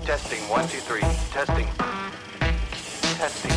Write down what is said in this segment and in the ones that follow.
Testing, 1, 2, 3. Testing. Testing.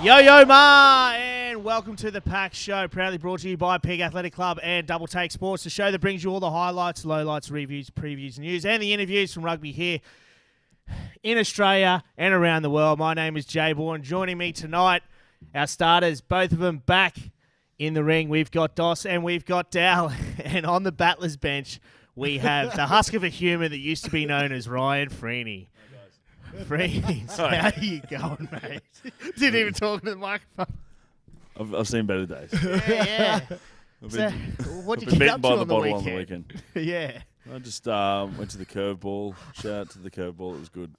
Yo, ma, and welcome to the PAC Show, proudly brought to you by PAC Athletic Club and DoubleTake Sports, the show that brings you all the highlights, lowlights, reviews, previews, news, and the interviews from rugby here in Australia and around the world. My name is Jay Bourne. Joining me tonight, our starters, both of them back in the ring. We've got Dos and we've got Dal, and on the battlers bench, we have the husk of a human that used to be known as Ryan Freeney. Freeze, how you going, mate? Didn't even talk to the microphone. I've seen better days. Yeah. What did you get up to on the weekend? Yeah. I just went to the curveball. Shout out to the curveball. It was good.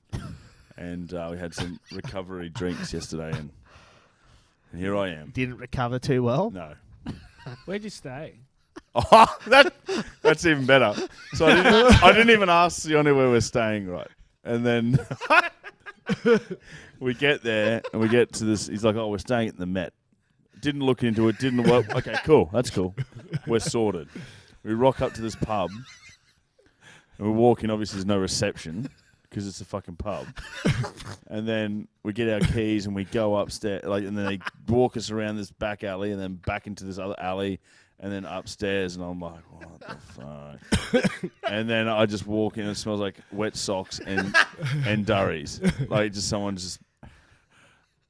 And we had some recovery drinks yesterday, and here I am. Didn't recover too well? No. Where'd you stay? Oh, that's even better. So I didn't even ask Sione where we're staying, right? And then we get there and we get to this. He's like, "Oh, we're staying at the Met." Didn't look into it. Didn't work. Okay, cool. That's cool. We're sorted. We rock up to this pub and we walk in. Obviously, there's no reception because it's a fucking pub. And then we get our keys and we go upstairs. And then they walk us around this back alley and then back into this other alley. And then upstairs, and I'm like, what the fuck? And then I just walk in, and it smells like wet socks and durries. Like, just someone just...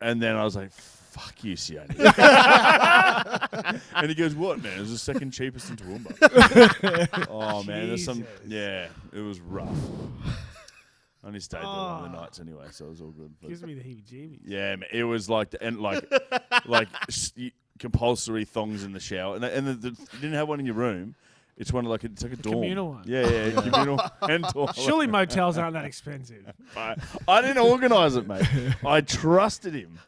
And then I was like, fuck you, Sione. And he goes, what, man? It was the second cheapest in Toowoomba. Oh, man, there's some... Yeah, it was rough. I only stayed there one of the nights anyway, so it was all good. But gives me the heebie-jeebies. Yeah, man, it was like... And like compulsory thongs in the shower, and you didn't have one in your room. It's one like it's like a dorm. Communal one. Yeah, communal and toilet. Surely motels aren't that expensive. I didn't organise it, mate. I trusted him.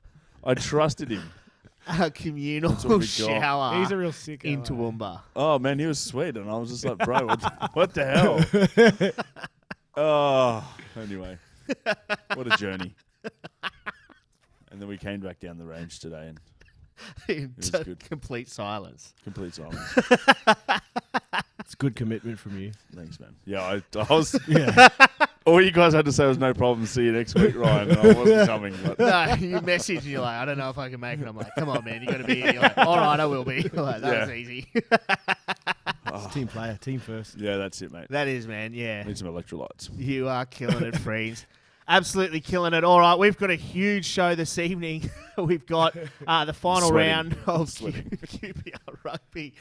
A communal shower. He's a real sicko. in Toowoomba. Oh man, he was sweet, and I was just like, bro, what the hell? Oh, anyway, what a journey. And then we came back down the range today, and it was good. Complete silence. Complete silence. It's good commitment from you. Thanks, man. Yeah, I was. Yeah. All you guys had to say was no problem. See you next week, Ryan. And I wasn't coming. But. No, you messaged and you're like, I don't know if I can make it. I'm like, come on, man, you got to be here. You're like, all right, I will be. Like, that was easy. Team player, team first. Yeah, that's it, mate. That is, man. Yeah. Need some electrolytes. You are killing it, Freeze. Absolutely killing it. All right, we've got a huge show this evening. We've got the final round of QPR Rugby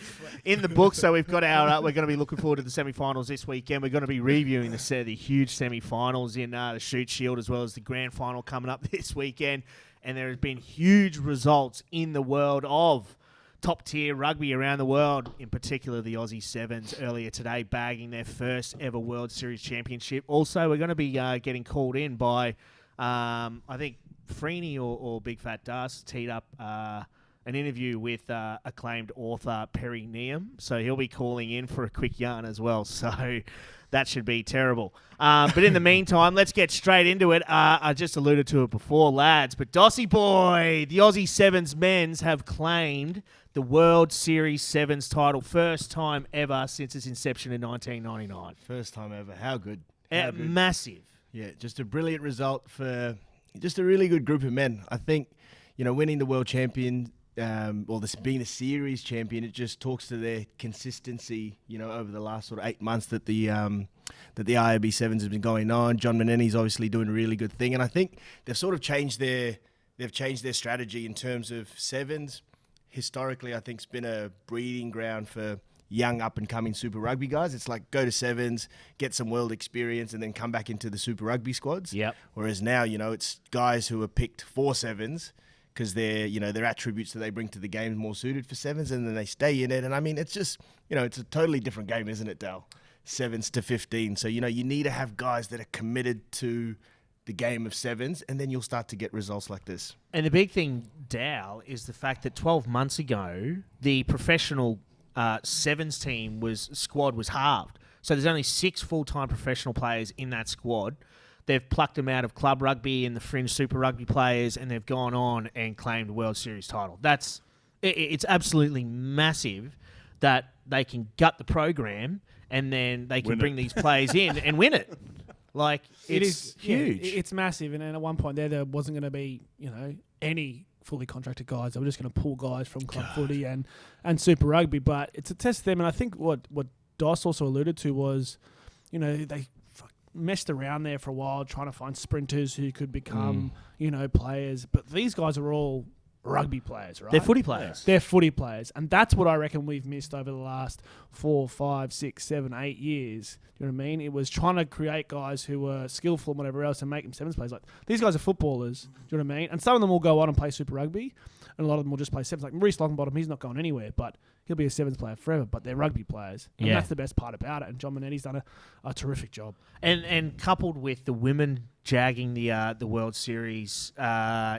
in the book. So we've got we're going to be looking forward to the semi-finals this weekend. We're going to be reviewing the huge semi-finals in the Shoot Shield as well as the grand final coming up this weekend. And there has been huge results in the world of top-tier rugby around the world, in particular the Aussie Sevens earlier today, bagging their first ever World Series championship. Also, we're going to be getting called in by, I think, Freeney or Big Fat Dust teed up an interview with acclaimed author Perry Neum. So he'll be calling in for a quick yarn as well. So that should be terrible. But in the meantime, let's get straight into it. I just alluded to it before, lads. But Dossy boy, the Aussie Sevens men's have claimed the World Series Sevens title. First time ever since its inception in 1999. First time ever. How good. Massive. Yeah, just a brilliant result for just a really good group of men. I think, winning the world champion, being the series champion, it just talks to their consistency, over the last sort of 8 months that the IRB Sevens has been going on. John Maneni's obviously doing a really good thing. And I think they've sort of changed their strategy in terms of sevens. Historically, I think it's been a breeding ground for young up-and-coming Super Rugby guys. It's like go to sevens, get some world experience, and then come back into the Super Rugby squads. Yep. Whereas now, it's guys who are picked for sevens because their attributes that they bring to the game is more suited for sevens, and then they stay in it. And I mean, it's just, it's a totally different game, isn't it, Dal? 7s to 15. So, you need to have guys that are committed to the game of sevens, and then you'll start to get results like this. And the big thing, Dal, is the fact that 12 months ago, the professional sevens team squad was halved. So there's only 6 full-time professional players in that squad. They've plucked them out of club rugby and the fringe Super Rugby players, and they've gone on and claimed World Series title. It's absolutely massive that they can gut the program and then they can bring these players in and win it. Like, it's huge. Yeah, it's massive. And then at one point there wasn't going to be, any fully contracted guys. They were just going to pull guys from club footy and Super Rugby. But it's a test of them. And I think what Doss also alluded to was, they messed around there for a while trying to find sprinters who could become, players. But these guys are all rugby players, right? They're footy players. They're footy players. And that's what I reckon we've missed over the last 4, 5, 6, 7, 8 years. Do you know what I mean? It was trying to create guys who were skillful and whatever else and make them sevens players. Like, these guys are footballers. Do you know what I mean? And some of them will go on and play Super Rugby, and a lot of them will just play sevens. Like Maurice Longbottom, he's not going anywhere, but he'll be a sevens player forever. But they're rugby players. And that's the best part about it. And John Manetti's done a terrific job. And coupled with the women jagging the World Series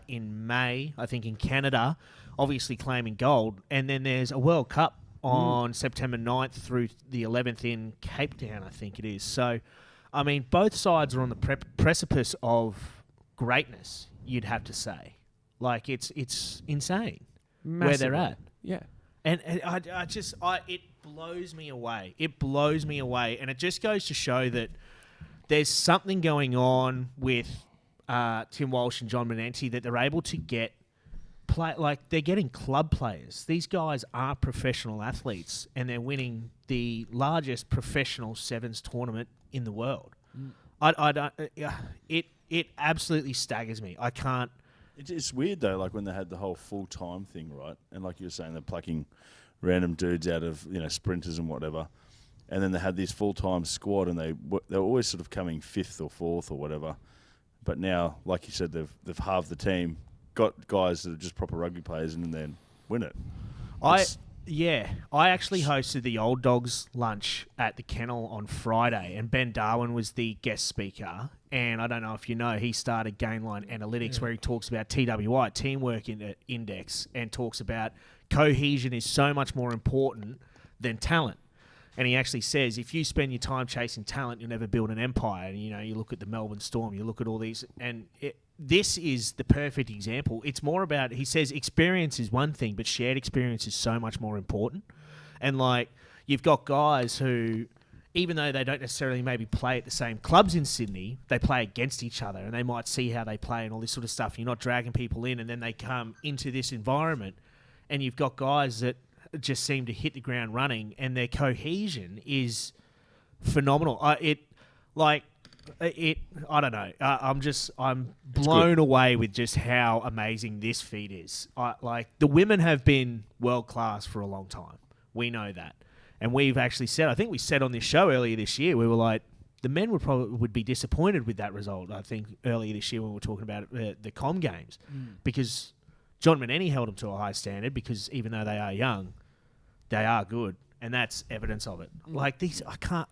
in May, I think in Canada, obviously claiming gold. And then there's a World Cup on September 9th through the 11th in Cape Town, I think it is. So, I mean, both sides are on the precipice of greatness, you'd have to say. Like, it's insane where they're at. Yeah. And it blows me away. It blows me away. And it just goes to show that there's something going on with Tim Walsh and John Manenti that they're able to get they're getting club players. These guys are professional athletes, and they're winning the largest professional sevens tournament in the world. It absolutely staggers me. I can't. It's weird though, like when they had the whole full-time thing, right? And like you were saying, they're plucking random dudes out of sprinters and whatever, and then they had this full-time squad, and they're always sort of coming 5th or 4th or whatever. But now, like you said, they've halved the team, got guys that are just proper rugby players, and then win it. I actually hosted the Old Dogs lunch at the Kennel on Friday, and Ben Darwin was the guest speaker. And I don't know if you know, he started Gainline Analytics, where he talks about TWI, Teamwork Index, and talks about cohesion is so much more important than talent. And he actually says, if you spend your time chasing talent, you'll never build an empire. And, you look at the Melbourne Storm, you look at all these, and this is the perfect example. It's more about, he says, experience is one thing, but shared experience is so much more important. And, like, you've got guys who, even though they don't necessarily maybe play at the same clubs in Sydney, they play against each other, and they might see how they play and all this sort of stuff. You're not dragging people in, and then they come into this environment, and you've got guys that just seem to hit the ground running, and their cohesion is phenomenal. I don't know. I'm blown away with just how amazing this feat is. The women have been world class for a long time. We know that, and we've actually said. I think we said on this show earlier this year, we were like, the men would be disappointed with that result. I think earlier this year when we were talking about the Com Games, because John Manenti held them to a high standard. Because even though they are young, they are good, and that's evidence of it. Like these, I can't.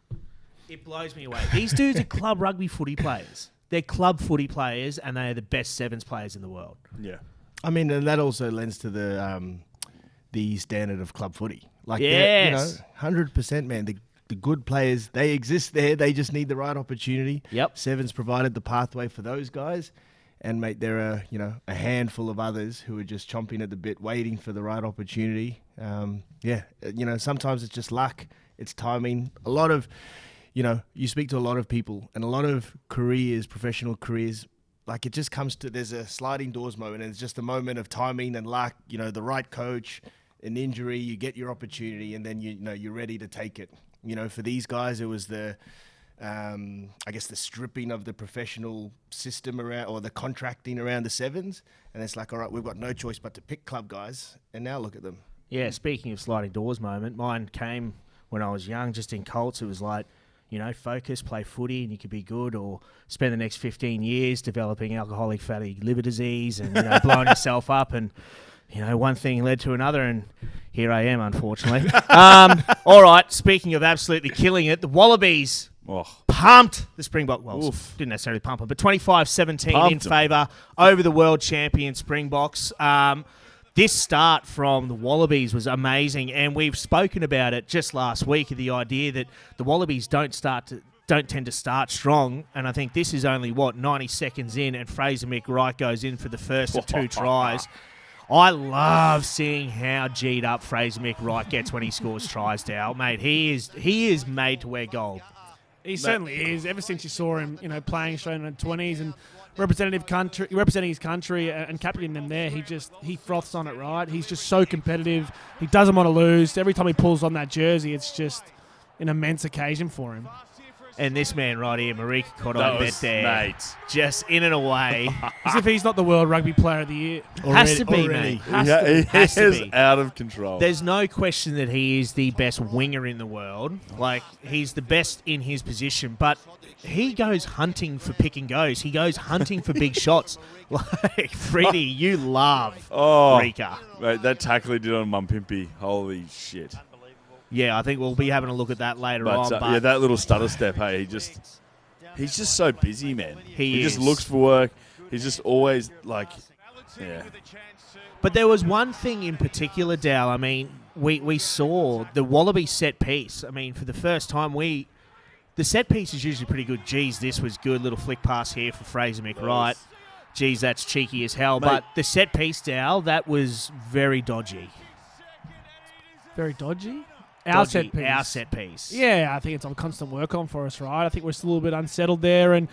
It blows me away. These dudes are club rugby footy players. They're club footy players, and they are the best sevens players in the world. Yeah. I mean, and that also lends to the standard of club footy. Like, yes. 100%, man. The good players, they exist there. They just need the right opportunity. Yep. Sevens provided the pathway for those guys. And, mate, there are, a handful of others who are just chomping at the bit, waiting for the right opportunity. Sometimes it's just luck. It's timing. A lot of... you speak to a lot of people, and a lot of careers, professional careers, like it just comes to, there's a sliding doors moment, and it's just a moment of timing and luck, the right coach, an injury, you get your opportunity, and then you're ready to take it. For these guys, it was the stripping of the professional system around, or the contracting around the sevens, and it's like, all right, we've got no choice but to pick club guys, and now look at them. Yeah, speaking of sliding doors moment, mine came when I was young, just in Colts. It was like, focus, play footy, and you could be good, or spend the next 15 years developing alcoholic fatty liver disease and blowing yourself up. And, one thing led to another, and here I am, unfortunately. All right, speaking of absolutely killing it, the Wallabies pumped the Springbok. Well, didn't necessarily pump them, but 25-17 in favour over the world champion Springboks. this start from the Wallabies was amazing, and we've spoken about it just last week, the idea that the Wallabies don't tend to start strong, and I think this is only, 90 seconds in, and Fraser McWright goes in for the first of 2 tries. I love seeing how G'd up Fraser McWright gets when he scores tries, Dal. Mate, he is made to wear gold. He certainly is. Ever since you saw him, playing Australian under 20s and representing his country and captaining them there, he froths on it, right? He's just so competitive. He doesn't want to lose. Every time he pulls on that jersey, it's just an immense occasion for him. And this man right here, Marika Cotton, bet there, mate. Just in and away. As if he's not the World Rugby Player of the Year. Has to be, mate. He Has to is be. out of control. There's no question that he is the best winger in the world. Like, he's the best in his position, but he goes hunting for pick and goes. He goes hunting for big shots. Like, Freddie, you love Rika. Mate, that tackle he did on Mumpimpi, holy shit. Yeah, I think we'll be having a look at that later on. But yeah, that little stutter step, hey, he's just so busy, man. He is. just looks for work. He's just always like, yeah. But there was one thing in particular, Dal. I mean, we saw the Wallaby set piece. I mean, for the first time, the set piece is usually pretty good. Geez, this was good. Little flick pass here for Fraser McWright. Geez, that's cheeky as hell. Mate. But the set piece, Dal, that was very dodgy. Very dodgy? Our set piece. Yeah, I think it's a constant work on for us, right? I think we're still a little bit unsettled there, and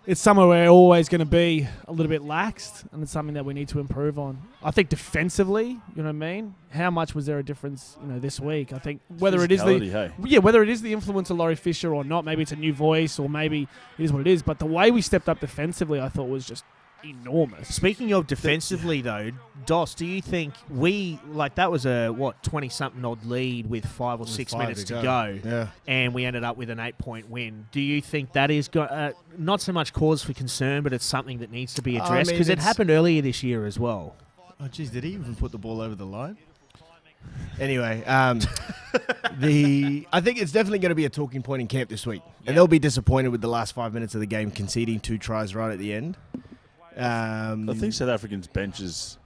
it's somewhere we're always going to be a little bit laxed, and it's something that we need to improve on. I think defensively, you know what I mean? How much was there a difference, this week? I think whether it is the influence of Laurie Fisher or not, maybe it's a new voice or maybe it is what it is, but the way we stepped up defensively, I thought was just enormous. Speaking of defensively, though, Dos, do you think that was a 20-something odd lead with 5 or 6 minutes to go, Yeah. and we ended up with an 8-point win? Do you think that is not so much cause for concern, but it's something that needs to be addressed? Because it happened earlier this year as well. Oh, geez, did he even put the ball over the line? Anyway, I think it's definitely going to be a talking point in camp this week. And they'll be disappointed with the last 5 minutes of the game, conceding 2 tries right at the end. I think South Africans' bench is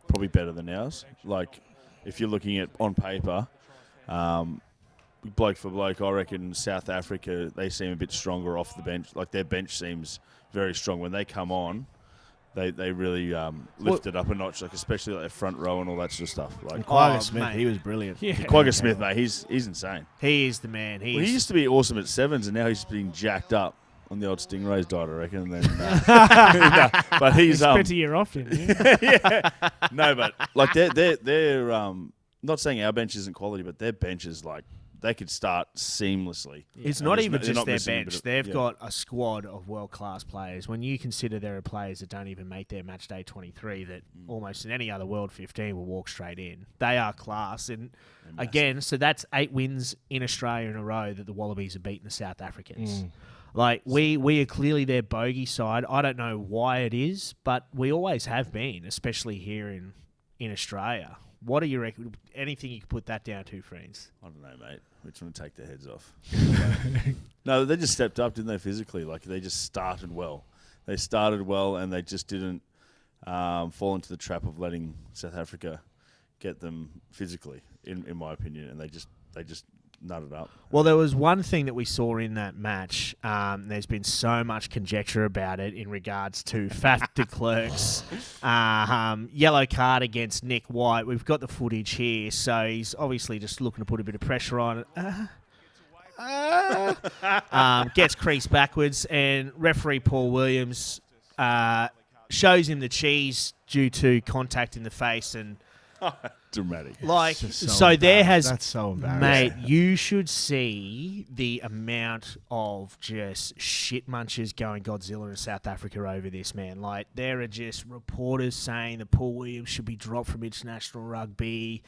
probably better than ours. Like, if you're looking at on paper, bloke for bloke, I reckon South Africa, they seem a bit stronger off the bench. Like, their bench seems very strong. When they come on, they really lift it up a notch, like especially like their front row and all that sort of stuff. Like Quagga Smith, mate. he was brilliant. Yeah. Quagga Smith, mate, he's insane. He is the man. He used to be awesome at sevens, and now he's been jacked up on the old Stingrays diet, I reckon. And then, but he's spent a year off, didn't you? yeah. No, but like they're not saying our bench isn't quality, but their bench is like they could start seamlessly. It's And not they're even they're just not their missing a bit bench. of- They've yeah. got a squad of world-class players. When you consider there are players that don't even make their match day 23 that almost in any other World 15 will walk straight in. They are class. And again, so that's 8 wins in Australia in a row that the Wallabies have beaten the South Africans. Like, we are clearly their bogey side. I don't know why it is, but we always have been, especially here in Australia. What do you reckon? Anything you could put that down to, friends? I don't know, mate. We're trying to take their heads off. No, they just stepped up, didn't they, physically? Like, they just started well. They started well, and they just didn't fall into the trap of letting South Africa get them physically, in my opinion. And they just nutted up. Well, there was one thing that we saw in that match. There's been so much conjecture about it in regards to Faf de Klerk's yellow card against Nick White. We've got the footage here, so he's obviously just looking to put a bit of pressure on it. Gets creased backwards, and referee Paul Williams shows him the cheese due to contact in the face and. Dramatic. Like, That's so there has... That's so embarrassing. Mate, you should see the amount of just shit munchers going Godzilla in South Africa over this, man. Like, there are just reporters saying that Paul Williams should be dropped from international rugby.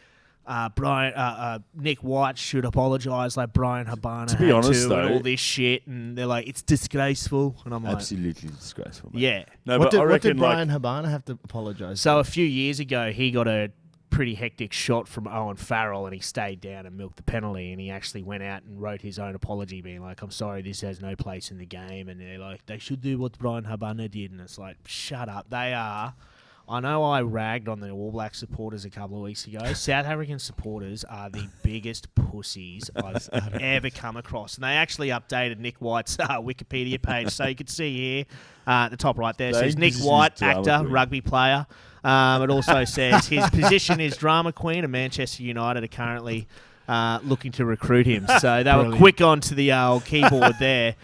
Nick White should apologise like Brian Habana To be had honest, to, though- and all this shit. And they're like, it's disgraceful. And I'm like, Absolutely disgraceful, mate. yeah. No, What but I did reckon, Brian like, Habana have to apologise? So a few years ago, he got a pretty hectic shot from Owen Farrell, and he stayed down and milked the penalty, and he actually went out and wrote his own apology, being like, I'm sorry, this has no place in the game. And they're like, they should do what Brian Habana did. And it's like, shut up. They are I know I ragged on the All Black supporters a couple of weeks ago. South African supporters are the biggest pussies I've ever come across. And they actually updated Nick White's Wikipedia page. So you can see here at the top right there, says Nick White, actor, rugby player. It also says his position is drama queen, and Manchester United are currently looking to recruit him. So they were quick onto the old keyboard there.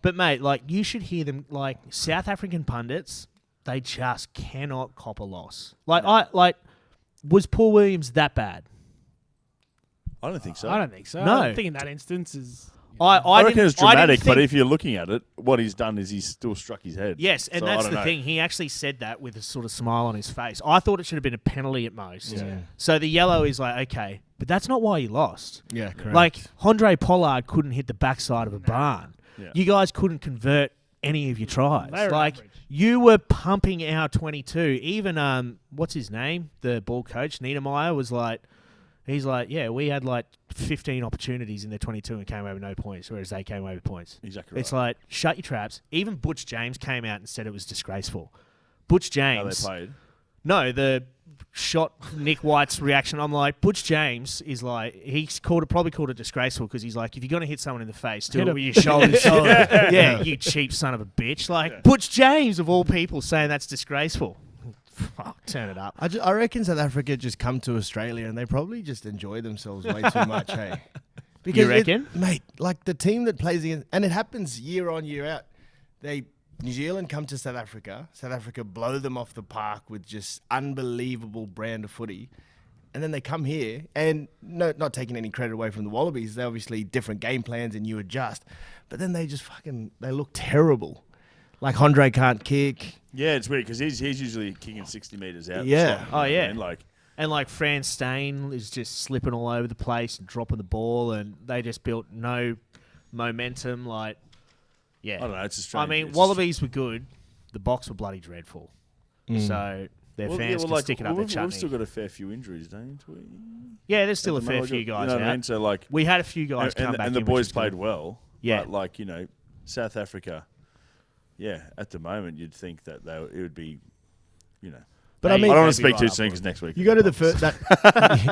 But, mate, like, you should hear them, like, South African pundits, they just cannot cop a loss. Was Paul Williams that bad? I don't think so. I don't think so. No. I think in that instance is... I reckon it's dramatic, but if you're looking at it, what he's done is he's still struck his head. Yes, and So that's I don't the know. thing. He actually said that with a sort of smile on his face. I thought it should have been a penalty at most. Yeah. So the yellow is like, okay, but that's not why you lost. Yeah, correct. Like, Andre Pollard couldn't hit the backside of a barn. Yeah. You guys couldn't convert any of your tries. They were Like, average. you were pumping out 22. Even, what's his name? The ball coach, Niedermeyer, was like, he's like, yeah, we had like 15 opportunities in their 22 and came away with no points, whereas they came away with points. Exactly right. It's like, shut your traps. Even Butch James came out and said it was disgraceful. Butch How they James. played. No, the shot Nick White's reaction. I'm like, Butch James is like, he's probably called it disgraceful because he's like, if you're going to hit someone in the face, do Hit it him. with your shoulders. Yeah, you cheap son of a bitch. Like, Butch James, of all people, saying that's disgraceful. Fuck, turn it up. I reckon South Africa just come to Australia and they probably just enjoy themselves way too much, hey? You reckon? Mate, like the team that plays against... And it happens year on, year out. New Zealand come to South Africa blow them off the park with just unbelievable brand of footy. And then they come here, and not taking any credit away from the Wallabies, they're obviously different game plans and you adjust. But then they just they look terrible. Like Andre can't kick. Yeah, it's weird because he's usually kicking 60 metres out. Yeah. Slot, Oh, yeah. And like, And like Fran Stain is just slipping all over the place and dropping the ball, and they just built no momentum. Like, yeah. I don't know, it's a strange... I mean, it's Wallabies were good. The Box were bloody dreadful. So their fans can stick it up their we've chutney. still got a fair few injuries, don't we? Yeah, there's still a At the fair moment, few you guys know what out. I mean? So like, We had a few guys come back and the in, which boys is played good. well. Yeah. But like, you know, South Africa, yeah, at the moment you'd think that it would be, you know. But I They- mean, I don't want to they'd be speak too right soon up because next week you go to the first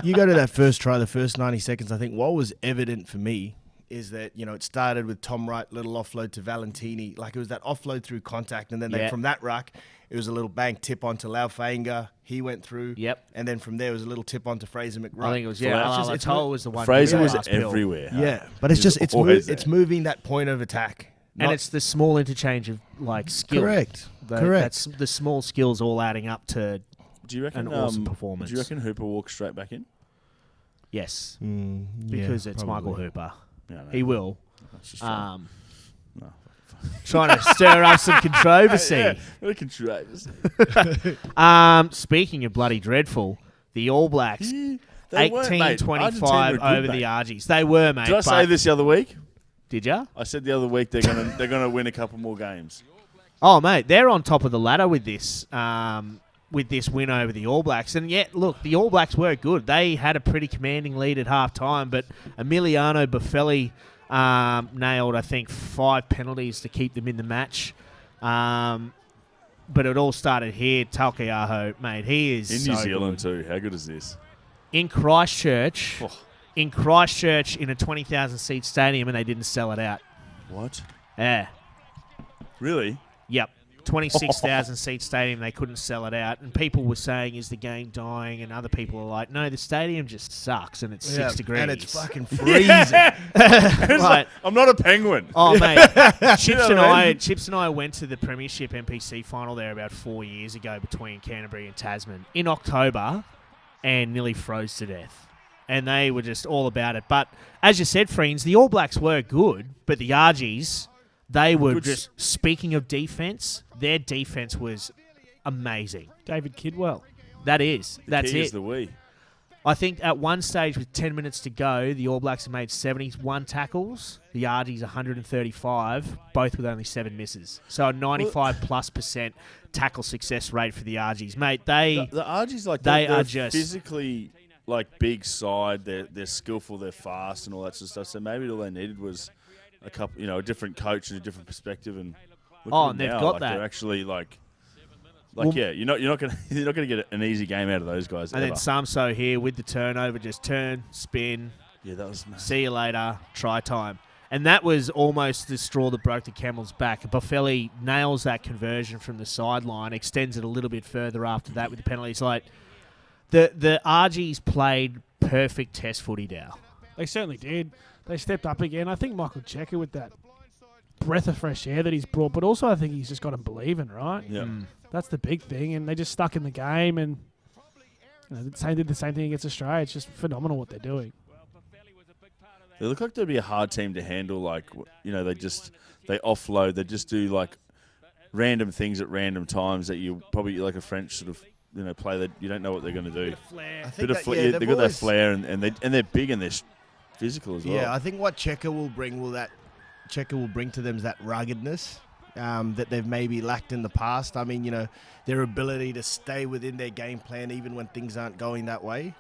you go to that first try, the first 90 seconds. I think what was evident for me is that, you know, it started with Tom Wright, little offload to Valentini. Like, it was that offload through contact, and then Yeah. from that ruck, it was a little bank tip onto Laufenga. He went through. Yep. And then from there, it was a little tip onto Fraser McRuck. I think it was, So yeah. it's just- Alatoa was the one. Fraser who was last pill. everywhere. Yeah, but it's He's just always there. it's moving that point of attack. And Not- it's the small interchange of like skill. correct. Correct. Correct. That's the small skills all adding up to Do you reckon an awesome performance. Do you reckon Hooper walks straight back in? yes, Yeah, because it's Michael probably. Hooper. Yeah, no, He will. that's just fine. No. Trying to stir up some controversy. Yeah, what a controversy. Speaking of bloody dreadful, the All Blacks They weren't, mate. 18-25 Argentina were good, over mate. the Argies. They were, mate. Did I say but- this the other week? Did ya? I said the other week they're gonna win a couple more games. Oh, mate, they're on top of the ladder with this win over the All Blacks. And yet, look, the All Blacks were good. They had a pretty commanding lead at half-time, but Emiliano Buffelli nailed, I think, 5 penalties to keep them in the match. But it all started here. Talkeaho, mate, he is In so New Zealand good. too. How good is this? In Christchurch, Oh. in a 20,000-seat stadium, and they didn't sell it out. What? Yeah. Really? Yep. 26,000-seat stadium, they couldn't sell it out. And people were saying, is the game dying? And other people are like, no, the stadium just sucks and it's 6 degrees. And it's fucking freezing. Right. I'm not a penguin. Oh, mate. Chips know what I mean? and I went to the Premiership NPC final there about 4 years ago between Canterbury and Tasman in October and nearly froze to death. And they were just all about it. But as you said, friends, the All Blacks were good, but the Argies... They were Good just, speaking of defense, their defense was amazing. David Kidwell. That's Key it. is the we. I think at one stage with 10 minutes to go, the All Blacks have made 71 tackles, the Argies 135, both with only 7 misses. So a 95+% tackle success rate for the Argies. Mate, The Argies, like, they they're are just- physically, like, big side. They're skillful, they're fast and all that sort of stuff. So maybe all they needed was a couple, you know, a different coach and a different perspective. And look at them and they've now. got like, that. They're actually, like Like, you're not gonna get an easy game out of those guys. And ever. then Samso here with the turnover, just turn, spin. Yeah, that was massive. See you later. Try time. And that was almost the straw that broke the camel's back. Boffelli nails that conversion from the sideline, extends it a little bit further after that with the penalties. Like the RGs played perfect test footy, Dow. They certainly did. They stepped up again. I think Michael Checker with that breath of fresh air that he's brought, but also I think he's just got him believing, right? Yeah. That's the big thing, and they just stuck in the game, and did the same thing against Australia. It's just phenomenal what they're doing. They look like they'd be a hard team to handle. Like, they offload. They just do like random things at random times that you probably like a French sort of play that you don't know what they're going to do. Bit of flair. They've got that flair, and they're big and they're physical as well. Yeah, I think what Checker will bring to them is that ruggedness that they've maybe lacked in the past. I mean, their ability to stay within their game plan even when things aren't going that way.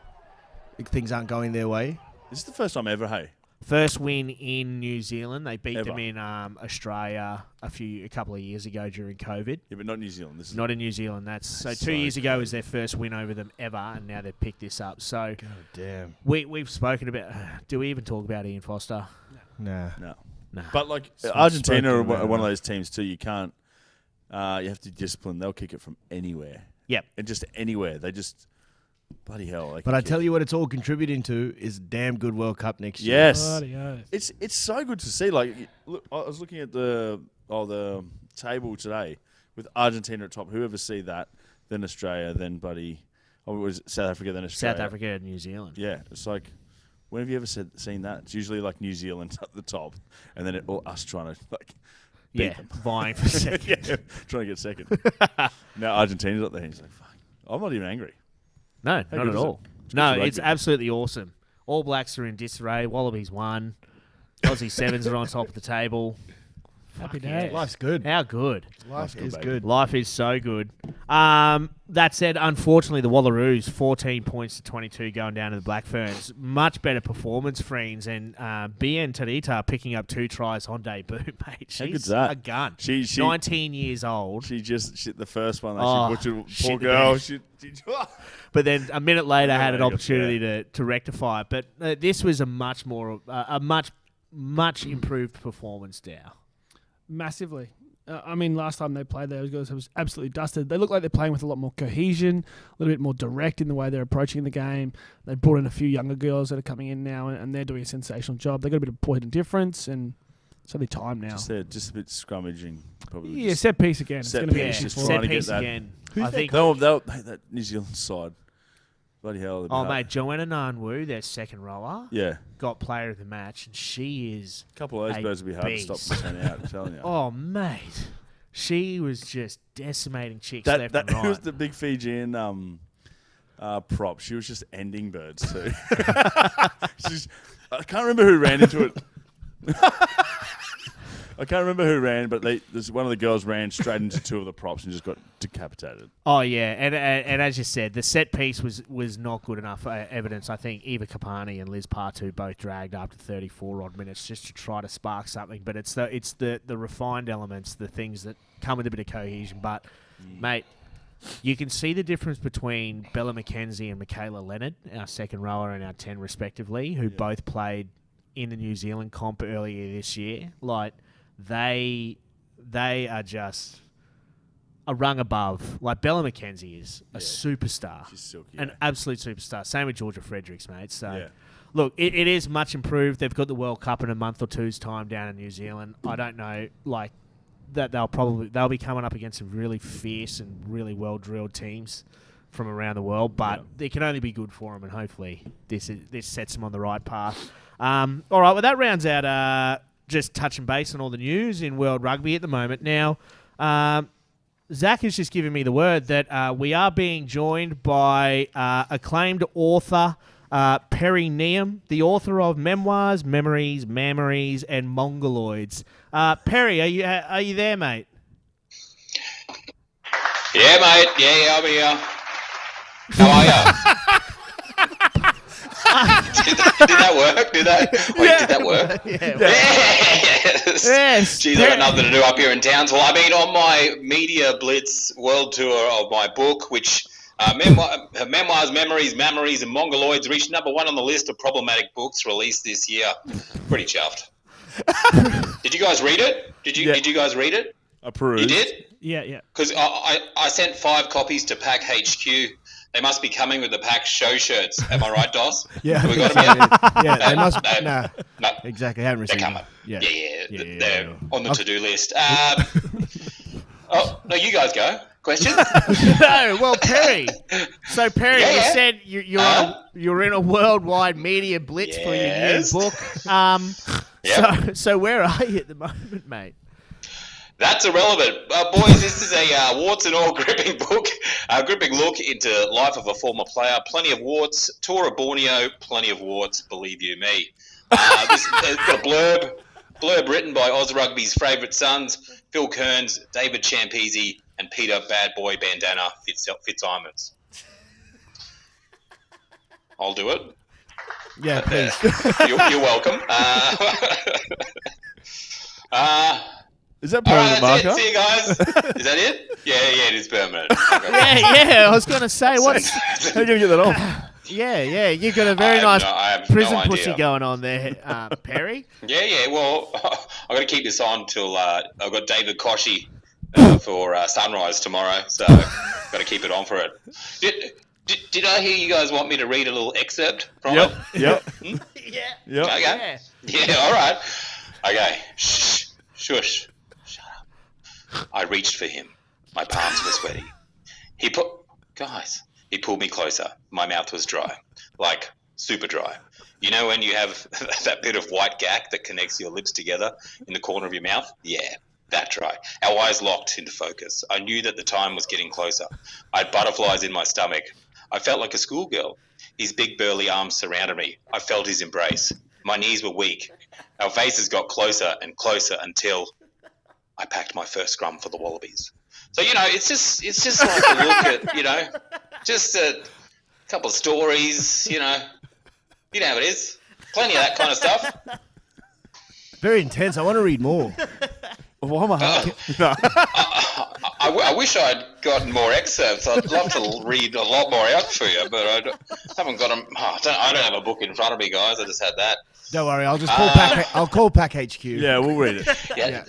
Things aren't going their way. This is the first time ever, hey? First win in New Zealand. They beat Ever. them in Australia a couple of years ago during COVID. Yeah, but not New Zealand. This is Not in New Zealand. That's so 2 so years ago was their first win over them ever, and now they've picked this up. So God damn. we've spoken about. Do we even talk about Ian Foster? Nah. no. No. But like Spoken Argentina are about one of it. those teams too. You can't. You have to discipline. They'll kick it from anywhere. Yep. And just anywhere. They just bloody hell. But I tell you what, it's all contributing to is a damn good World Cup next year. Yes. Bloody oath. It's so good to see. Like, look, I was looking at the table today with Argentina at top. Whoever see that, then Australia, then it was South Africa, then Australia. South Africa and New Zealand. Yeah, it's like, when have you ever seen that? It's usually like New Zealand at the top, and then all us trying to like beat Yeah, them. vying for second. Yeah, trying to get second. Now Argentina's up there. He's like, fuck. I'm not even angry. No, How not good at is it? all. It's No, good it's rugby. absolutely awesome. All Blacks are in disarray. Wallabies won. Aussie Sevens are on top of the table. Happy Fuck yeah. days. Life's good. How good. Life good, is baby. good. Life is so good. That said, unfortunately, the Wallaroos, 14 points to 22 going down to the Black Ferns. Much better performance, Freens. And BN Tarita picking up 2 tries on debut, mate. She's good's that? a gun. She 19 years old. She just shit the first one. Oh, She butchered shit poor the girl. bed. She But then a minute later had an Yeah, opportunity to rectify it. But this was a much improved performance now. Massively. I mean, last time they played, those guys was absolutely dusted. They look like they're playing with a lot more cohesion, a little bit more direct in the way they're approaching the game. They brought in a few younger girls that are coming in now, and they're doing a sensational job. They've got a bit of point of difference, and it's only time now. just a bit scrummaging. Probably. Yeah, set piece again. It's set going to be piece, an issue just for trying Set to get piece that- again. Who's I that think. That New Zealand side. Bloody hell. Oh, mate, Joanna Nanwu, their second rower, Yeah. got player of the match, and she is. A couple of those A birds would be hard beast. to stop from turning out, I'm telling you. Oh, mate. She was just decimating chicks that left and right. was the big Fijian prop. She was just ending birds too. I can't remember who ran into it. I can't remember who ran, but one of the girls ran straight into 2 of the props and just got decapitated. Oh yeah, and as you said, the set piece was not good enough evidence. I think Eva Kapani and Liz Partu both dragged after 34 odd minutes just to try to spark something. But it's the refined elements, the things that come with a bit of cohesion. But mate, you can see the difference between Bella McKenzie and Michaela Leonard, our second rower and our 10 respectively, who both played in the New Zealand comp earlier this year. Like they are just a rung above. Like Bella McKenzie is a superstar. She's silky. An absolute superstar. Same with Georgia Fredericks, mate. So, Yeah. look, it is much improved. They've got the World Cup in a month or two's time down in New Zealand. I don't know, like, that they'll be coming up against some really fierce and really well-drilled teams from around the world, but it can only be good for them, and hopefully this sets them on the right path. All right, well, that rounds out just touching base on all the news in World Rugby at the moment. Now, Zach has just given me the word that we are being joined by acclaimed author Perry Neum, the author of Memoirs, Memories, Mammaries, and Mongoloids. Perry, are you there, mate? Yeah, mate. Yeah, I'll be here. How are you? did that work? Did that? Wait, did that work? Yeah. Yes. Yes. Geez, I got nothing to do up here in Townsville. I mean, on my Media Blitz world tour of my book, which Memoirs, Memories, and Mongoloids reached number 1 on the list of problematic books released this year. Pretty chuffed. Did you guys read it? Did you guys read it? Approved. You did? Yeah. Because I sent 5 copies to PAC HQ. They must be coming with the PAC Show shirts. Am I right, Dos? Yeah, Have we got them yet? yeah, they must. No. No, exactly. Haven't They're received coming. them. Yeah. They're on the to-do list. No, you guys go. Questions? No, well, Perry. So, Perry, Yeah. you said you're in a worldwide media blitz for your new Yes. book. Yep. So where are you at the moment, mate? That's irrelevant. Boys, this is a warts and all gripping book. A gripping look into life of a former player. Plenty of warts. Tour of Borneo. Plenty of warts, believe you me. This has got a blurb written by Oz Rugby's favourite sons, Phil Kearns, David Champese, and Peter Bad Boy Bandana Fitzsimons. I'll do it. Yeah, please. You're welcome. Is that All right, permanent that's marker? it. See you guys. Is that it? Yeah, it is permanent. Okay. Yeah. I was going to say, what's... How are you going to get that off? Yeah. You got a very nice I have prison no pussy idea. going on there, Perry. Yeah. Well, I've got to keep this on till I've got David Koshy for Sunrise tomorrow, so got to keep it on for it. Did I hear you guys want me to read a little excerpt from it? Yep. Yeah. Yep. Okay. Yeah. All right. Okay. Shh. Shush. Shut up. I reached for him. My palms were sweaty. He pulled me closer. My mouth was dry, like super dry. You know when you have that bit of white gack that connects your lips together in the corner of your mouth? Yeah, that dry. Our eyes locked into focus. I knew that the time was getting closer. I had butterflies in my stomach. I felt like a schoolgirl. His big burly arms surrounded me. I felt his embrace. My knees were weak. Our faces got closer and closer until I packed my first scrum for the Wallabies. So, it's just like a look at, just a couple of stories, you know how it is. Plenty of that kind of stuff. Very intense. I want to read more. Why am I I wish I'd gotten more excerpts. I'd love to read a lot more out for you, but I haven't got them. I don't have a book in front of me, guys. I just had that. Don't worry. I'll just call PAC. I'll call PAC HQ. Yeah, we'll read it. Yeah.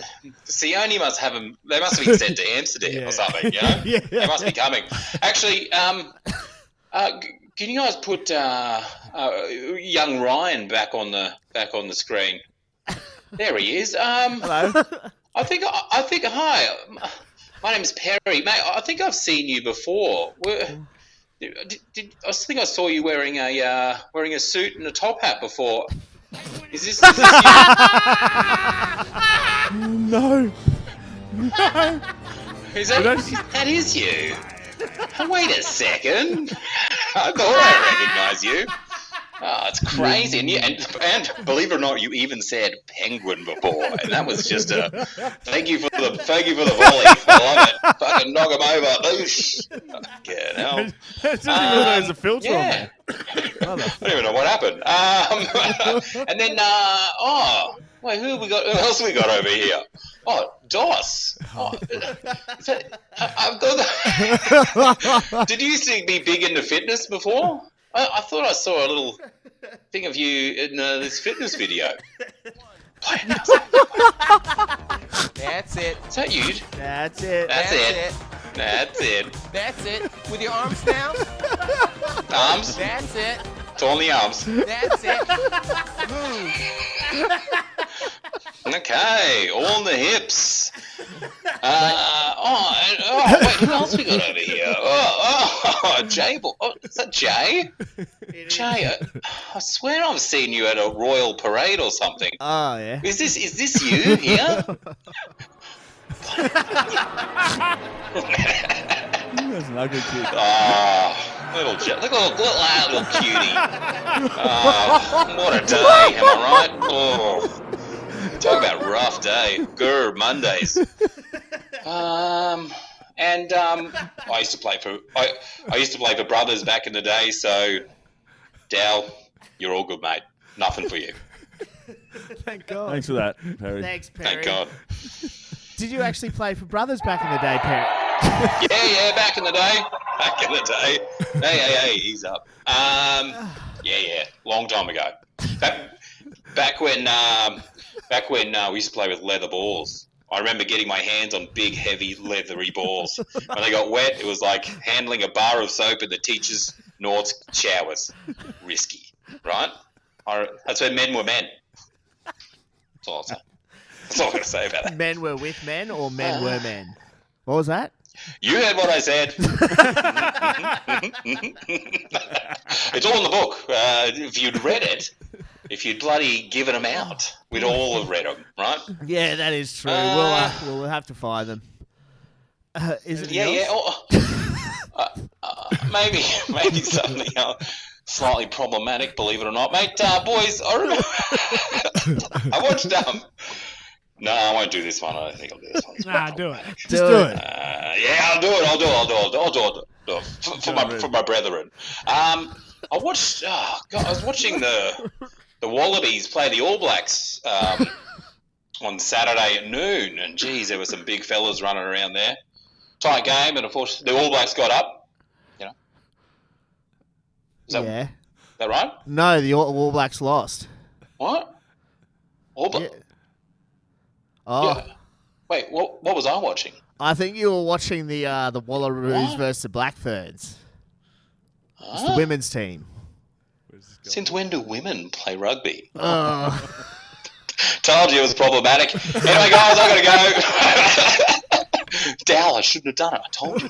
Sione must have them. They must have been sent to Amsterdam or something, Yeah. They must be coming. Actually, can you guys put young Ryan back on the screen? There he is. Hello. I think. Hi, my name's Perry. Mate, I think I've seen you before. I think I saw you wearing a suit and a top hat before. Is this you? No. That is you. Oh, wait a second. I thought I recognised you. Oh, it's crazy, and believe it or not, you even said penguin before, and that was just a thank you for the volley. I love it. Fucking knock him over. Boosh. Get out. There's a filter on Yeah. there. I don't even know what happened. And then wait, who else have we got over here? Oh, Dos. Oh, I've got. Did you used to be big into fitness before? I thought I saw a little thing of you in this fitness video. That's it. Is that you? That's it. That's it. That's it. With your arms down. Arms? That's it. It's only arms. That's it. Move. Okay, all in the hips. Wait, who else we got over here? Jay. Is that Jay? Jay, I swear I've seen you at a royal parade or something. Oh, yeah. Is this you here? That's an ugly kid. Little cutie. What a day, am I right? Oh, talk about rough day. Grr, Mondays. I used to play for Brothers back in the day. So, Dow, you're all good, mate. Nothing for you. Thank God. Thanks for that, Perry. Thanks, Perry. Thank God. Did you actually play for Brothers back in the day, Perry? Yeah, back in the day. Hey, he's up. Yeah, long time ago. Back when we used to play with leather balls. I remember getting my hands on big, heavy, leathery balls. When they got wet, it was like handling a bar of soap in the teacher's North showers. Risky, right? That's when men were men. That's all I'll say. That's all I'm going to say about that. Men were with men or men were men? What was that? You heard what I said. It's all in the book. If you'd read it, if you'd bloody given them out, we'd all have read them, right? Yeah, that is true. We'll have to find them. Is it? Yeah. Maybe something slightly problematic, believe it or not, mate. Boys, I remember. I watched. No, I won't do this one. I don't think I'll do this one. Nah, do it. Just do it. Yeah, I'll do it. I'll do it. For my brethren. I was watching the Wallabies play the All Blacks on Saturday at noon, and geez, there were some big fellas running around there. Tight game, and of course the All Blacks got up. You know, is that right? No, the All Blacks lost. What? All Blacks? Yeah. Oh, Yeah. Wait, what was I watching? I think you were watching the Wallaroos versus the Blackferns. It's the women's team. Since when do women play rugby? Oh. Told you it was problematic. Anyway, guys, I gotta go. Dal, I shouldn't have done it. I told you.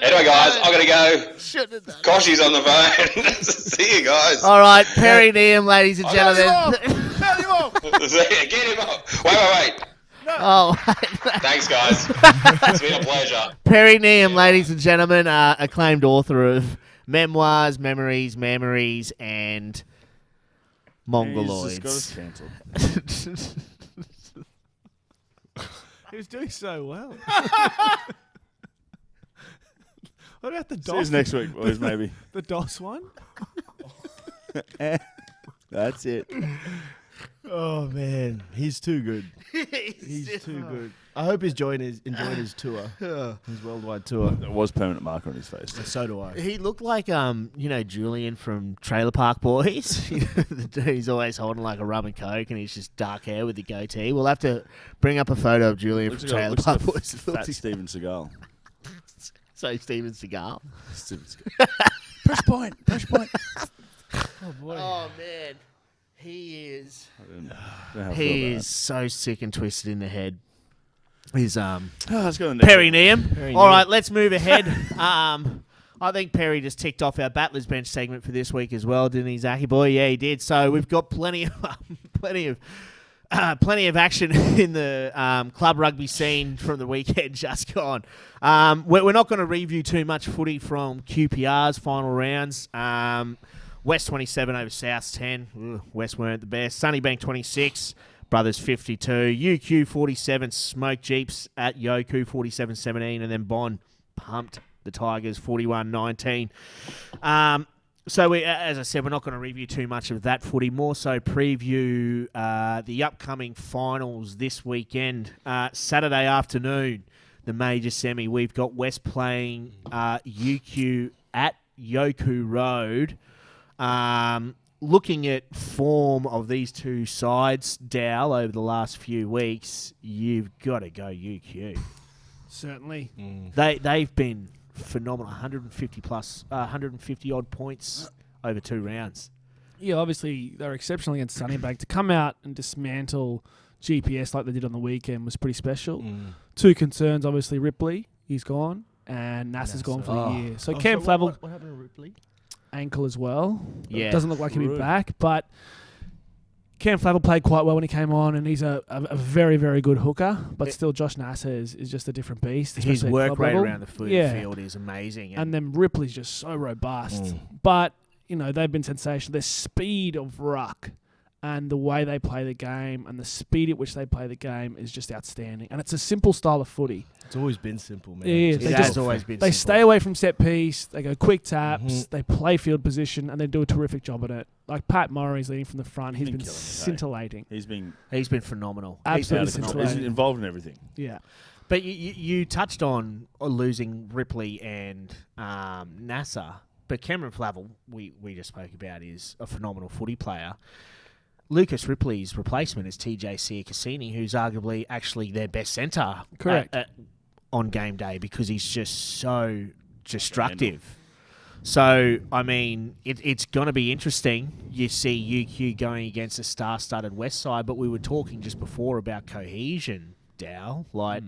Anyway, guys, I gotta go. Shouldn't have done it. Koshi's on the phone. See you guys. All right, Perry Neum, ladies and gentlemen. Get him up. Wait. Oh, Thanks, guys. It's been a pleasure. Perry Neum, ladies and gentlemen, acclaimed author of Memoirs, Memories, and Mongoloids. He's just got us cancelled. He was doing so well. What about the See you DOS? next week, boys, maybe. The DOS one? That's it. Oh man, he's too good. He's too good. I hope he's enjoying his tour, his worldwide tour. There was permanent marker on his face. So do I. He looked like Julian from Trailer Park Boys. The dude, he's always holding like a rum and coke, and he's just dark hair with the goatee. We'll have to bring up a photo of Julian from Trailer Park Boys. Fat Steven Seagal. So Steven Seagal. Steven Seagal. Press point. Oh, boy. Oh man, he is. I don't know how I feel He about is so sick and twisted in the head. He's that. Let's go to the next Perry one. Neum. All right, let's move ahead. I think Perry just ticked off our Battlers Bench segment for this week as well, didn't he, Zachy boy? Yeah, he did. So we've got plenty of action in the club rugby scene from the weekend just gone. We're not going to review too much footy from QPR's final rounds. West 27 over South 10. Ugh, West weren't the best. Sunnybank 26. Brothers 52. UQ 47. Smoke Jeeps at Yoku 47-17. And then Bond pumped the Tigers 41-19. So, as I said, we're not going to review too much of that footy. More so preview the upcoming finals this weekend. Saturday afternoon, the major semi. We've got West playing UQ at Yoku Road. Looking at form of these two sides, Dow, over the last few weeks, you've got to go UQ. Certainly. They've been phenomenal. 150 odd points over 2 rounds. Yeah, obviously they're exceptional against Sunnybank. To come out and dismantle GPS like they did on the weekend was pretty special. 2 concerns, obviously Ripley, he's gone, and Nasser's gone for the year. So Cam Flavel, What happened to Ripley? ankle as well. Yeah. Doesn't look like he'll be back, but Cam Flavel played quite well when he came on, and he's a very, very good hooker. But still, Josh Nasser is just a different beast. His especially at work club rate level. around the field is amazing. And then Ripley's just so robust. But, they've been sensational. Their speed of ruck and the way they play the game and the speed at which they play the game is just outstanding. And it's a simple style of footy. It's always been simple, man. Yeah, it has always been They simple. stay away from set piece. They go quick taps. They play field position, and they do a terrific job at it. Like Pat Murray's leading from the front. He's been killing it, eh? scintillating. He's been He's been phenomenal. Absolutely out of control. scintillating. He's involved in everything. Yeah. But you touched on losing Ripley and Nasser. But Cameron Flavel, we just spoke about, is a phenomenal footy player. Lucas Ripley's replacement is TJ Siakasini, who's arguably actually their best centre. Correct. On game day, because he's just so destructive. So, I mean, it's going to be interesting. You see UQ going against a star-studded West Side, but we were talking just before about cohesion, Dow. Like,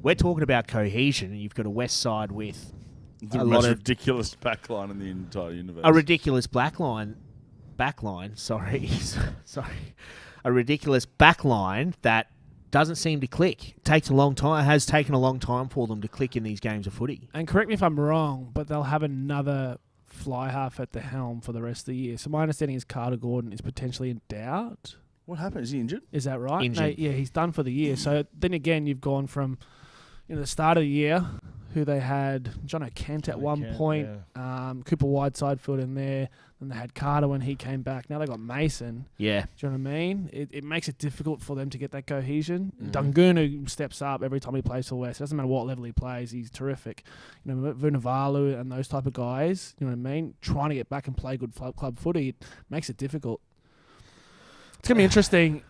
we're talking about cohesion, and you've got a West Side with The a most lot of ridiculous backline in the entire universe. a ridiculous backline, a ridiculous backline that doesn't seem to click. Takes a long time. Has taken a long time for them to click in these games of footy. And correct me if I'm wrong, but they'll have another fly half at the helm for the rest of the year. So my understanding is Carter Gordon is potentially in doubt. What happened? Is he injured? Is that right? Injured. No, yeah, he's done for the year. So then again, you've gone from the start of the year, who they had John O'Kent at one point, Cooper Whiteside filled in there. Then they had Carter when he came back. Now they got Mason. Yeah. Do you know what I mean? It makes it difficult for them to get that cohesion. Dungunu steps up every time he plays for West. It doesn't matter what level he plays. He's terrific. Vunivalu and those type of guys, you know what I mean? Trying to get back and play good club footy, it makes it difficult. It's going to be interesting.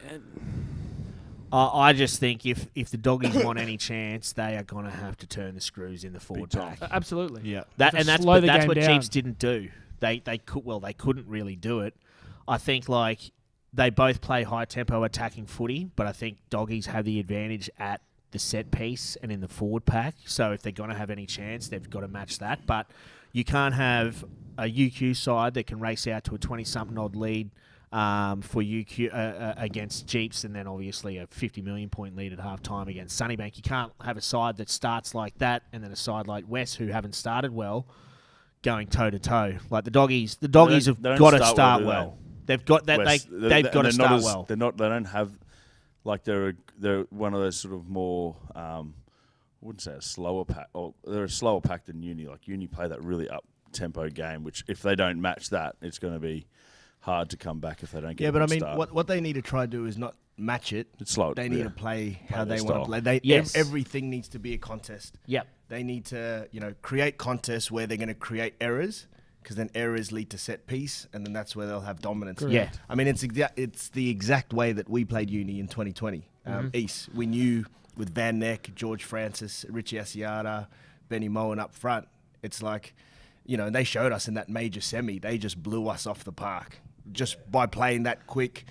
I just think if the Doggies want any chance, they are going to have to turn the screws in the forward pack. Absolutely. Yeah. That's slow the that's game what down. Jeeps didn't do. They couldn't really do it. I think like they both play high tempo attacking footy, but I think Doggies have the advantage at the set piece and in the forward pack. So if they're going to have any chance, they've got to match that. But you can't have a UQ side that can race out to a 20-something odd lead for UQ against Jeeps, and then obviously a 50 million point lead at halftime against Sunnybank. You can't have a side that starts like that, and then a side like West, who haven't started well, going toe to toe. Like the Doggies have got to start well. They've got that. They've got to start well. They don't have like they're one of those sort of more. I wouldn't say a slower pack. Or they're a slower pack than Uni. Like Uni play that really up tempo game, which if they don't match that, it's going to be hard to come back if they don't get. Yeah, but I mean, start. what they need to try to do is not match it. It's slow. They need to play how their they want style. to play. Yes. Everything needs to be a contest. Yep. They need to, create contests where they're going to create errors, because then errors lead to set piece, and then that's where they'll have dominance. Correct. Yeah. I mean, it's the exact way that we played Uni in 2020. East, we knew with Van Neck, George Francis, Richie Asiata, Benny Moen up front. It's like, they showed us in that major semi. They just blew us off the park. Just by playing that quick,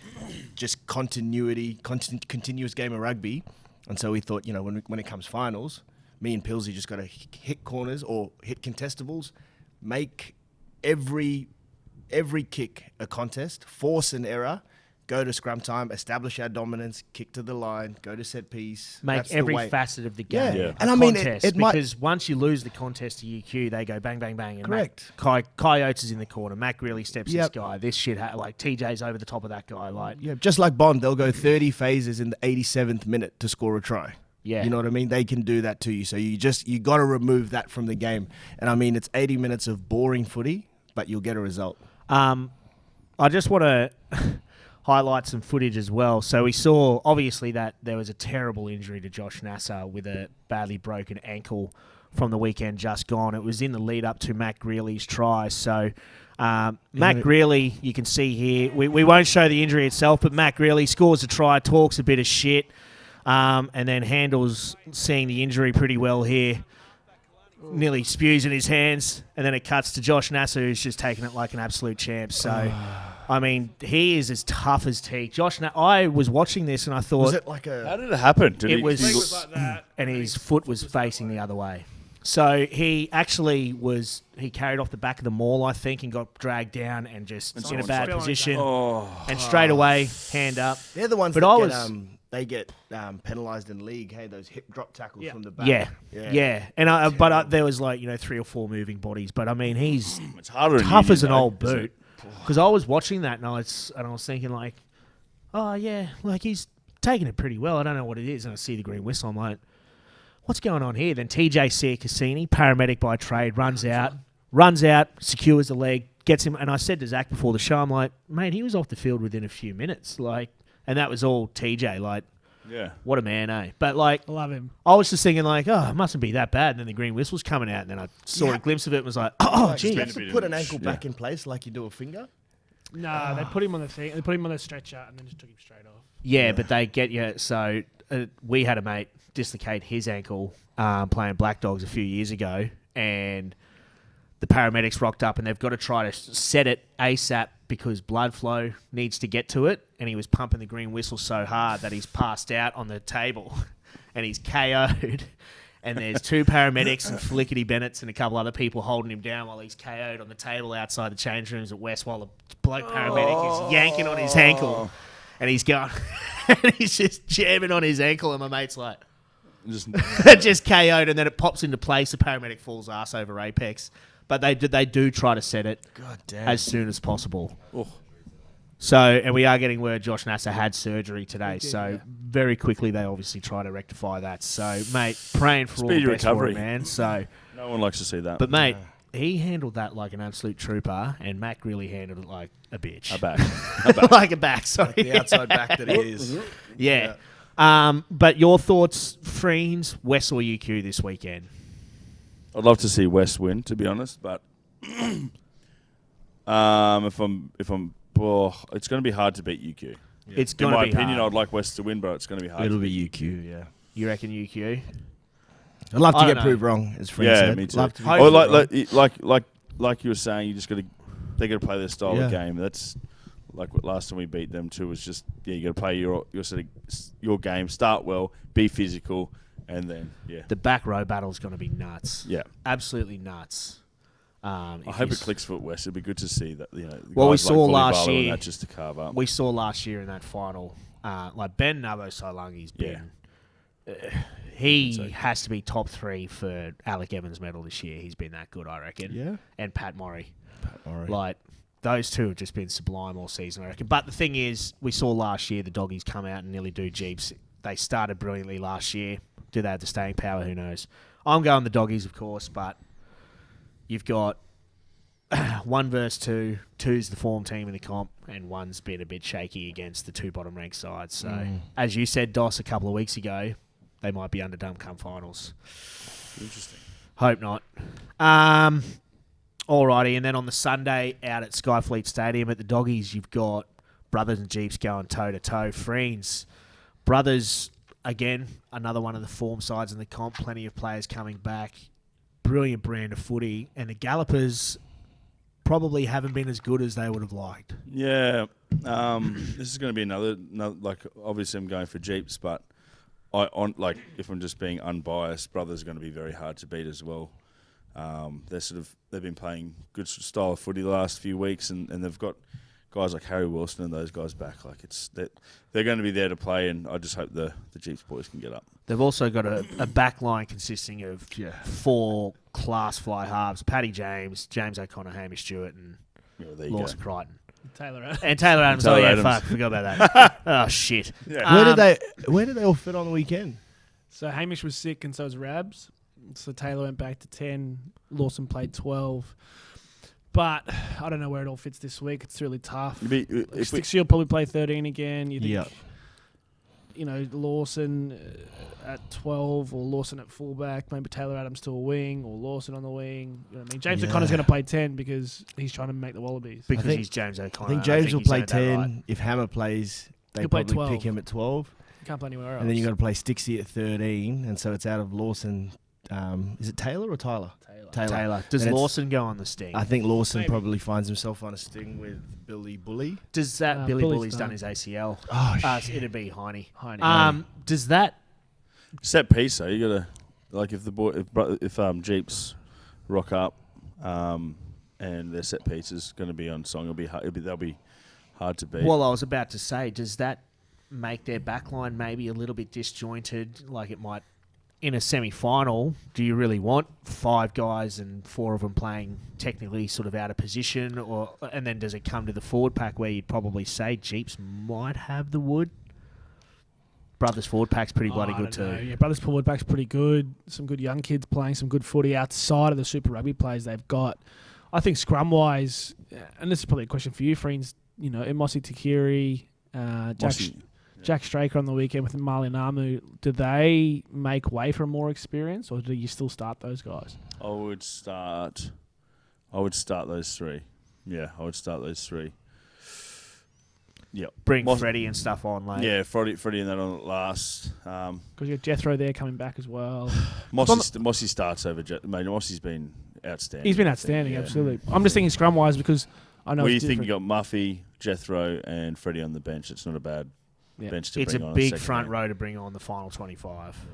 just continuous game of rugby. And so we thought, when it comes finals, me and Pilsy just got to hit corners or hit contestables, make every kick a contest, force an error, go to scrum time, establish our dominance, kick to the line, go to set piece. Make That's the every way. facet of the game. Yeah. a And I mean, contest, it might- because once you lose the contest to UQ, they go bang, bang, bang. And Correct. Coyotes is in the corner. Mac really steps Yep. this guy. This shit, like TJ's over the top of that guy. Like, Yeah, just like Bond, they'll go 30 phases in the 87th minute to score a try. Yeah. You know what I mean? They can do that to you. So you got to remove that from the game. And I mean, it's 80 minutes of boring footy, but you'll get a result. I just want to highlight some footage as well. So we saw, obviously, that there was a terrible injury to Josh Nasser with a badly broken ankle from the weekend just gone. It was in the lead up to Matt Greeley's try. So Matt Greeley, you can see here, we won't show the injury itself, but Matt Greeley scores a try, talks a bit of shit, and then handles seeing the injury pretty well here. Nearly spews in his hands, and then it cuts to Josh Nasser, who's just taking it like an absolute champ. So, I mean, he is as tough as teak. I was watching this and I thought, Was it like a... How did it happen? and his foot was facing the other way. So he actually he carried off the back of the maul, I think, and got dragged down and just in a bad position. And straight away, hand up. They're the ones But that get penalised in league, hey, those hip drop tackles from the back. Yeah. And but there was 3 or 4 moving bodies. But I mean, he's It's harder in tough Union, as an though, old isn't boot. it? Because I was watching that and I was thinking oh yeah, he's taking it pretty well. I don't know what it is, and I see the green whistle. I'm like, what's going on here? Then TJ Siakasini, paramedic by trade, runs out, secures the leg, gets him. And I said to Zach before the show, I'm like, mate, he was off the field within a few minutes. Like, and that was all TJ. Like, Yeah. what a man, eh? But like, I love him. I was just thinking like, oh, it mustn't be that bad. And then the green whistle's coming out, and then I saw a glimpse of it and was like, oh, Like, gee. you have to put an ankle Yeah. back in place like you do a finger. No, they put him on the thing. They put him on the stretcher and then just took him straight off. Yeah, but they get you. So we had a mate dislocate his ankle playing Black Dogs a few years ago, and the paramedics rocked up, and they've got to try to set it ASAP because blood flow needs to get to it, and he was pumping the green whistle so hard that he's passed out on the table, and he's KO'd. And there's 2 paramedics and Flickety Bennett's and a couple other people holding him down while he's KO'd on the table outside the change rooms at West while the bloke paramedic is yanking on his ankle. And he's going, and he's just jamming on his ankle, and my mate's like, just KO'd, and then it pops into place. The paramedic falls ass over apex. But they do try to set it as soon as possible. Oh. So, and we are getting word Josh Nasser had surgery today. So, very quickly, they obviously try to rectify that. So, mate, praying for all the best recovery. for him, man. So, No one likes to see that. but, mate, he handled that like an absolute trooper, and Mac really handled it like a bitch. A back. Like a back, sorry. The outside back that he is. Yeah. But your thoughts, Friends, West or UQ this weekend? I'd love to see West win, to be honest, but it's going to be hard to beat UQ. It's In going to my be opinion, hard. I'd like West to win, but it's going to be hard. It'll to be beat. UQ, yeah. You reckon UQ? I'd love I to don't get know. proved wrong, as Frank Yeah, said. me too. Love to be Hopefully proved wrong. like you were saying, they got to play their style of Yeah. game. That's like what last time we beat them too. Was just you got to play your game, start well, be physical, and then The back row battle is going to be nuts. yeah. Absolutely nuts. I hope it clicks for West. It'd be good to see that. The Well, we guys saw like last Volivala and year- that just to carve up. We saw last year in that final, like Ben Navo-Solangi's been. He has to be top 3 for Alec Evans' medal this year. He's been that good, I reckon. Yeah. And Pat Murray. All right. Like, those two have just been sublime all season, I reckon. But the thing is, we saw last year the Doggies come out and nearly do Jeeps. They started brilliantly last year. Do they have the staying power? Who knows? I'm going the Doggies, of course, but you've got 1 versus 2. 2's the form team in the comp, and 1's been a bit shaky against the 2 bottom-ranked sides. So, as you said, Dos, a couple of weeks ago, they might be underdone come finals. Interesting. Hope not. Alrighty, and then on the Sunday out at Skyfleet Stadium at the Doggies, you've got Brothers and Jeeps going toe-to-toe. Friends, Brothers, again, another one of the form sides in the comp. Plenty of players coming back. Brilliant brand of footy. And the Gallopers probably haven't been as good as they would have liked. Yeah, this is going to be another like obviously I'm going for Jeeps, but if I'm just being unbiased, Brothers are going to be very hard to beat as well. They've been playing good style of footy the last few weeks, and they've got guys like Harry Wilson and those guys back. Like they're going to be there to play, and I just hope the Jeeps boys can get up. They've also got a back line consisting of 4 class fly halves: Paddy James, James O'Connor, Hamish Stewart, and There you Lawson go. Crichton. Taylor Adams. And Taylor Adams. Taylor Oh, yeah, Adams. fuck. Forgot about that. Oh, shit. Yeah. Where did they all fit on the weekend? So Hamish was sick and so was Rabs. So Taylor went back to 10. Lawson played 12. But I don't know where it all fits this week. It's really tough. Stixie will probably play 13 again. You think, Lawson at 12 or Lawson at fullback, maybe Taylor Adams to a wing or Lawson on the wing. You know what I mean? James O'Connor's going to play 10 because he's trying to make the Wallabies. Because think- he's James O'Connor. I think James will he's play earned that 10. right. If Hammer plays, they He'll play probably 12. pick him at 12. You can't play anywhere else. And then you got to play Stixie at 13. And so it's out of Lawson. Is it Taylor or Tyler? Taylor. Does And it's- Lawson go on the sting? I think Lawson Maybe. probably finds himself on a sting with Billy Bully. Does that Billy Bully's Bully's done done. his ACL? Oh, It'd be Heine. Heine. Does that... Set piece though. You gotta like if Jeeps rock up, and their set piece is going to be on song. They'll be hard to beat. Well, I was about to say, does that make their backline maybe a little bit disjointed, like it might in a semi-final? Do you really want 5 guys and 4 of them playing technically sort of out of position, and then does it come to the forward pack where you'd probably say Jeeps might have the wood? Brothers forward pack's pretty bloody good too. Yeah, Brothers forward pack's pretty good. Some good young kids playing some good footy outside of the Super Rugby players they've got. I think scrum wise, and this is probably a question for you, friends. You know, Mossy Takiri, Jack Straker on the weekend with Marley Namu. Do they make way for more experience, or do you still start those guys? I would start those three. Yeah, I would start those three. Yeah, Bring Freddie and stuff on later. Yeah, Freddie and that on last. Because you got Jethro there coming back as well. Mossy starts over. Mossy's been outstanding. He's been outstanding, absolutely. I'm just thinking scrum wise because I know. Well, you think you got Muffy, Jethro, and Freddie on the bench. It's not a bad bench to bring on. It's a big front row to bring on the final 25. Yeah.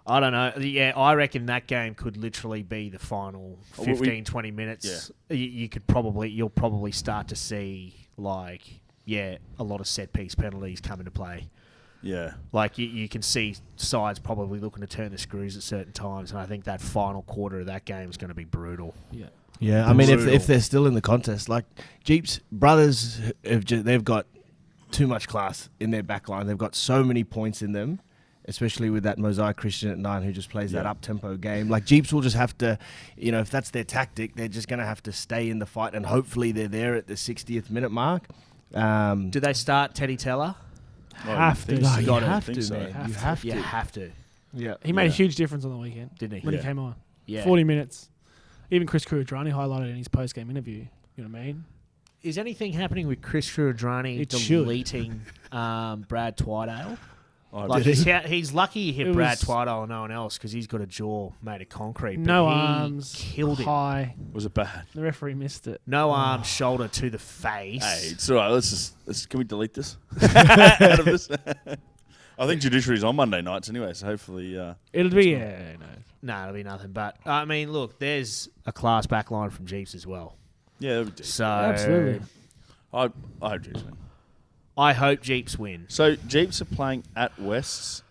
I don't know. Yeah, I reckon that game could literally be the final 15, 20 minutes. Yeah. You'll probably start to see a lot of set piece penalties come into play. Yeah. Like you can see sides probably looking to turn the screws at certain times, and I think that final quarter of that game is going to be brutal. Yeah. Yeah, I mean, if they're still in the contest, like Jeep's brothers, they've got too much class in their back line. They've got so many points in them, especially with that Mosiah Christian at 9 who just plays that up-tempo game. Like, Jeeps will just have to, if that's their tactic, they're just going to have to stay in the fight, and hopefully they're there at the 60th minute mark. Do they start Teddy Teller? Have to. You have to, so. man. You have to. Yeah. He made a huge difference on the weekend, didn't he? when he came on. Yeah. 40 minutes. Even Chris Kurudrani highlighted in his post-game interview. You know what I mean? Is anything happening with Chris Kurudrani deleting Brad Twydale? He's lucky he hit Brad Twydale and no one else because he's got a jaw made of concrete. No arms, killed him. high. Was it bad? The referee missed it. No arms, shoulder to the face. Hey, it's all right. Let's can we delete this out of this? I think judiciary's on Monday nights anyway, so hopefully it'll be no, it'll be nothing. But I mean, look, there's a class back line from Jeeps as well. Yeah, that would do. So absolutely. I hope Jeeps win. I hope Jeeps win. So Jeeps are playing at Wests.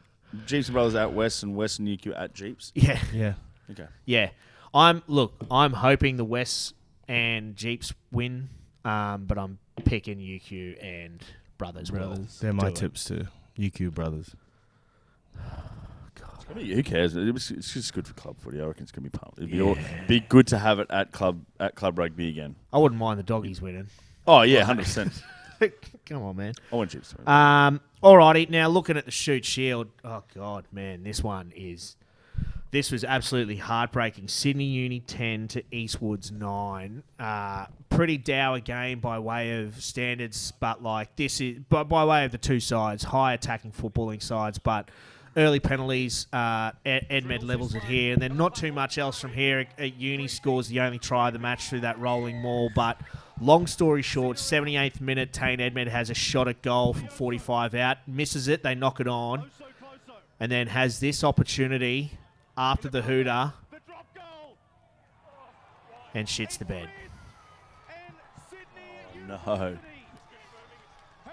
Jeeps and Brothers at West and West and UQ at Jeeps. Yeah. Yeah. Okay. Yeah. I'm hoping the Wests and Jeeps win, but I'm picking UQ and Brothers. They're my tips too. UQ Brothers. Who cares? It's just good for club footy. I reckon it's going to be pumped. It'd be good to have it at club rugby again. I wouldn't mind the doggies winning. Oh, yeah, 100%. Come on, man. I want Jeeps to win. Alrighty, now looking at the Shoot Shield. Oh, God, man, this was absolutely heartbreaking. Sydney Uni 10 to Eastwood's 9. Pretty dour game by way of standards, but this is by way of the two sides, high attacking footballing sides, but early penalties. Edmed levels it here, and then not too much else from here. Uni scores the only try of the match through that rolling maul, but long story short, 78th minute, Tane Edmed has a shot at goal from 45 out, misses it, they knock it on, and then has this opportunity after the hooter and shits the bed. No.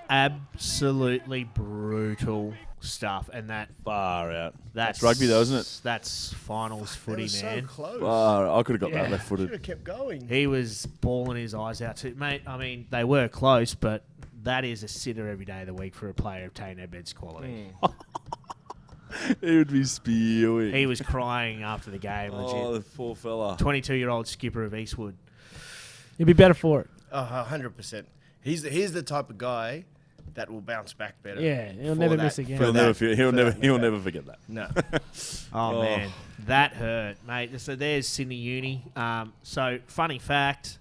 Absolutely brutal stuff, and that Far out. that's rugby though, isn't it? That's finals footy, man. So close. I could have got that Should left-footed. have kept going. He was bawling his eyes out too, mate. I mean, they were close, but that is a sitter every day of the week for a player of Tane Edmed's quality. He would be spewing. He was crying after the game. Oh, Legit. the poor fella. 22-year-old skipper of Eastwood. He'll be better for it. 100%. He's the type of guy that will bounce back better. Yeah, he'll for never that- miss again. for that- He'll never forget that. No. Oh, man. That hurt, mate. So there's Sydney Uni. So fun fact,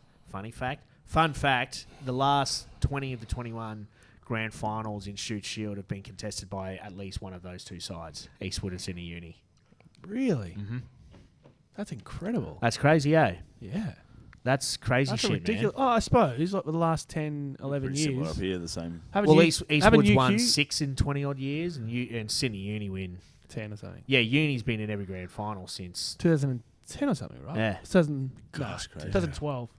the last 20 of the 21 grand finals in Shoot Shield have been contested by at least one of those two sides, Eastwood and Sydney Uni. Really? Mm-hmm. That's incredible. That's crazy, eh? Yeah. That's crazy That's shit, ridiculous. man. Oh, I suppose like the last 10, 11 Pretty similar years. up here, the same. Haven't Well, you- haven't Eastwood's won UQ 6 in 20-odd years, and Sydney Uni win. 10 or something. Yeah, Uni's been in every grand final since 2010 or something, right? Yeah. 2012.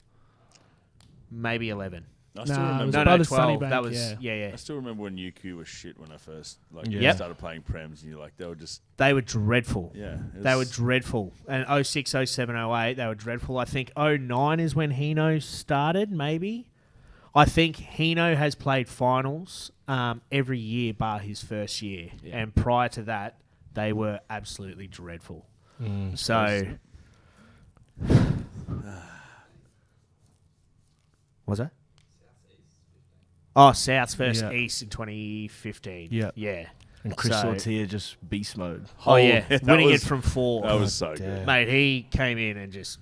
maybe 11. I still Nah, it remember. was No, Brothers 12. Sunnybank, That was, yeah. I still remember when UQ was shit when I first Yep. started playing Prems, and you're like, they were just They were dreadful. They were it's- dreadful. And 06, 07, 08, they were dreadful. I think 09 is when Hino started, maybe. I think Hino has played finals every year bar his first year. Yeah. And prior to that, they were absolutely dreadful. So Was that? Oh, Souths versus Yeah. East in 2015. Yeah. Yeah. And Chris So- Ortier just beast mode. Oh, yeah. that Winning was- it from 4. That was so good. Mate, he came in and just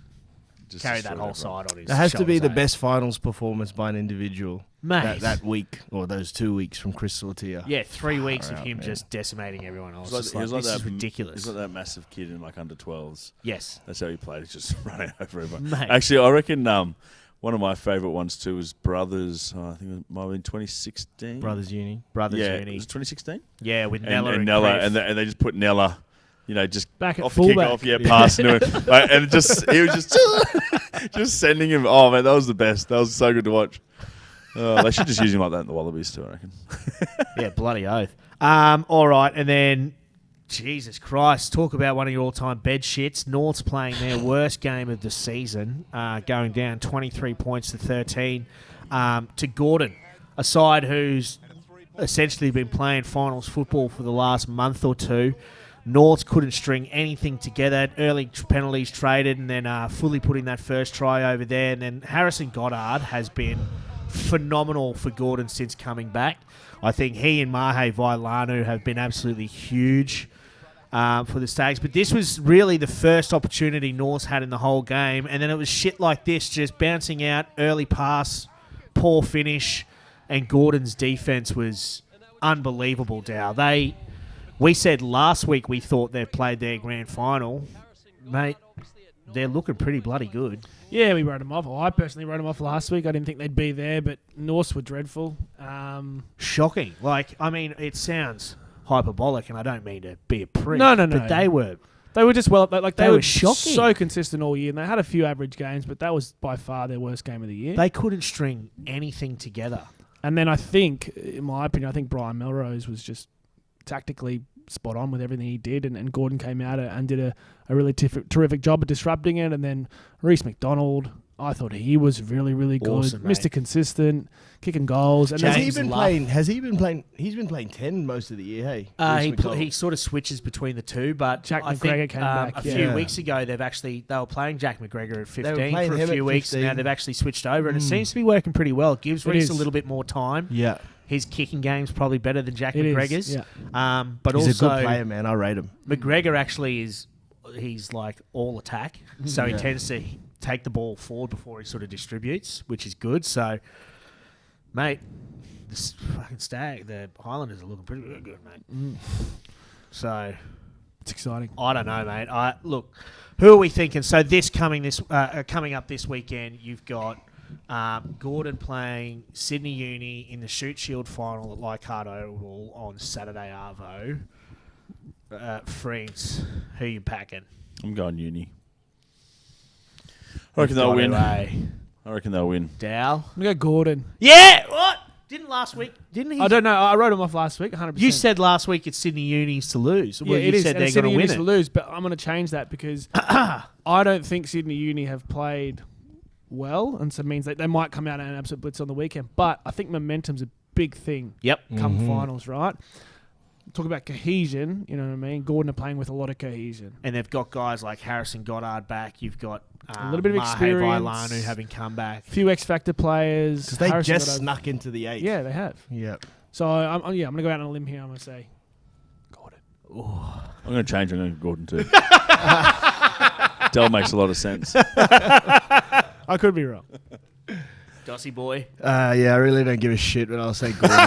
carried that destroyed whole everyone. side on his It has to be shoulders, the eh? best finals performance by an individual Mate. that week or those 2 weeks from Chris Ortier. Yeah, 3 weeks of out, him man. just decimating everyone else. He was like This is that- ridiculous. He's like that massive kid in like under 12s. Yes. That's how he played. He's just running over everyone. Mate. Actually, I reckon one of my favourite ones too was Brothers. I think it might have been 2016. Brothers Uni. Brothers Yeah, Uni. was it 2016? Yeah, with And, Nella and Nella, Griff. and they just put Nella, just Back at off the fullback. kickoff, passing to him, like, and he was just sending him. Oh man, that was the best. That was so good to watch. They should just use him like that in the Wallabies too, I reckon. Yeah, bloody oath. All right, and then, Jesus Christ, talk about one of your all-time bed shits. North's playing their worst game of the season, going down 23 points to 13 to Gordon, a side who's essentially been playing finals football for the last month or two. Norths couldn't string anything together. Early penalties traded and then fully putting that first try over there. And then Harrison Goddard has been phenomenal for Gordon since coming back. I think he and Mahe Vailanu have been absolutely huge for the Stags. But this was really the first opportunity Norths had in the whole game. And then it was shit like this, just bouncing out, early pass, poor finish. And Gordon's defense was unbelievable, Dow. We said last week we thought they played their grand final. Mate, they're looking pretty bloody good. Yeah, we wrote them off. Well, I personally wrote them off last week. I didn't think they'd be there, but Norths were dreadful. Shocking. It sounds hyperbolic, and I don't mean to be a prick. No. But they were. They were just they were were shocking. so consistent all year, and they had a few average games, but that was by far their worst game of the year. They couldn't string anything together. And then I think, in my opinion, Brian Melrose was just tactically spot on with everything he did, and Gordon came out and did a really terrific job of disrupting it. And then Reece McDonald, I thought he was really, really good. Awesome, mate. Mr. Consistent, kicking goals. And Has then he James been Luff. playing? Has he been playing? He's been playing 10 most of the year. Hey, Reece He McDonald. sort of switches between the two, but Jack I McGregor think came back, a yeah. few Yeah. weeks ago they were playing Jack McGregor at 15 playing for a him few at weeks, and now 15. they've actually switched over, and it seems to be working pretty well. It gives It Reece is. a little bit more time. Yeah, His kicking game's probably better than Jack It is, McGregor's. yeah. But he's also a good player, man. I rate him. McGregor actually he's like all attack, so he tends to take the ball forward before he sort of distributes, which is good. So, mate, this fucking the Highlanders are looking pretty good, mate. So, it's exciting. I don't know, mate. Look, who are we thinking? So coming up this weekend, you've got Gordon playing Sydney Uni in the Shoot Shield final at Leichhardt Oval on Saturday Arvo. Friends, who you packing? I'm going Uni. I reckon they'll win. I reckon they'll win. Dow. I'm going to go Gordon. Yeah, what? Didn't last week? Didn't he? I don't know. I wrote him off last week, 100%. You said last week it's Sydney Unis to lose. Yeah, Well, it you is. said And they're Sydney going to Uni win to it. lose, but I'm going to change that because I don't think Sydney Uni have played well, and so it means that they might come out in an absolute blitz on the weekend. But I think momentum's a big thing Yep. come finals, right? Talk about cohesion, you know what I mean? Gordon are playing with a lot of cohesion. And they've got guys like Harrison Goddard back. You've got A little bit of Mahe experience. Vailanu having come back. A few X-Factor players. Because they Harrison just Goddard- snuck into the 8. Yeah, they have. Yeah. So, I'm going to go out on a limb here. I'm going to say Gordon. I'm going to change. I'm going to Gordon too. Dell makes a lot of sense. I could be wrong. Dossie boy. Yeah, I really don't give a shit, but I'll say Gordon.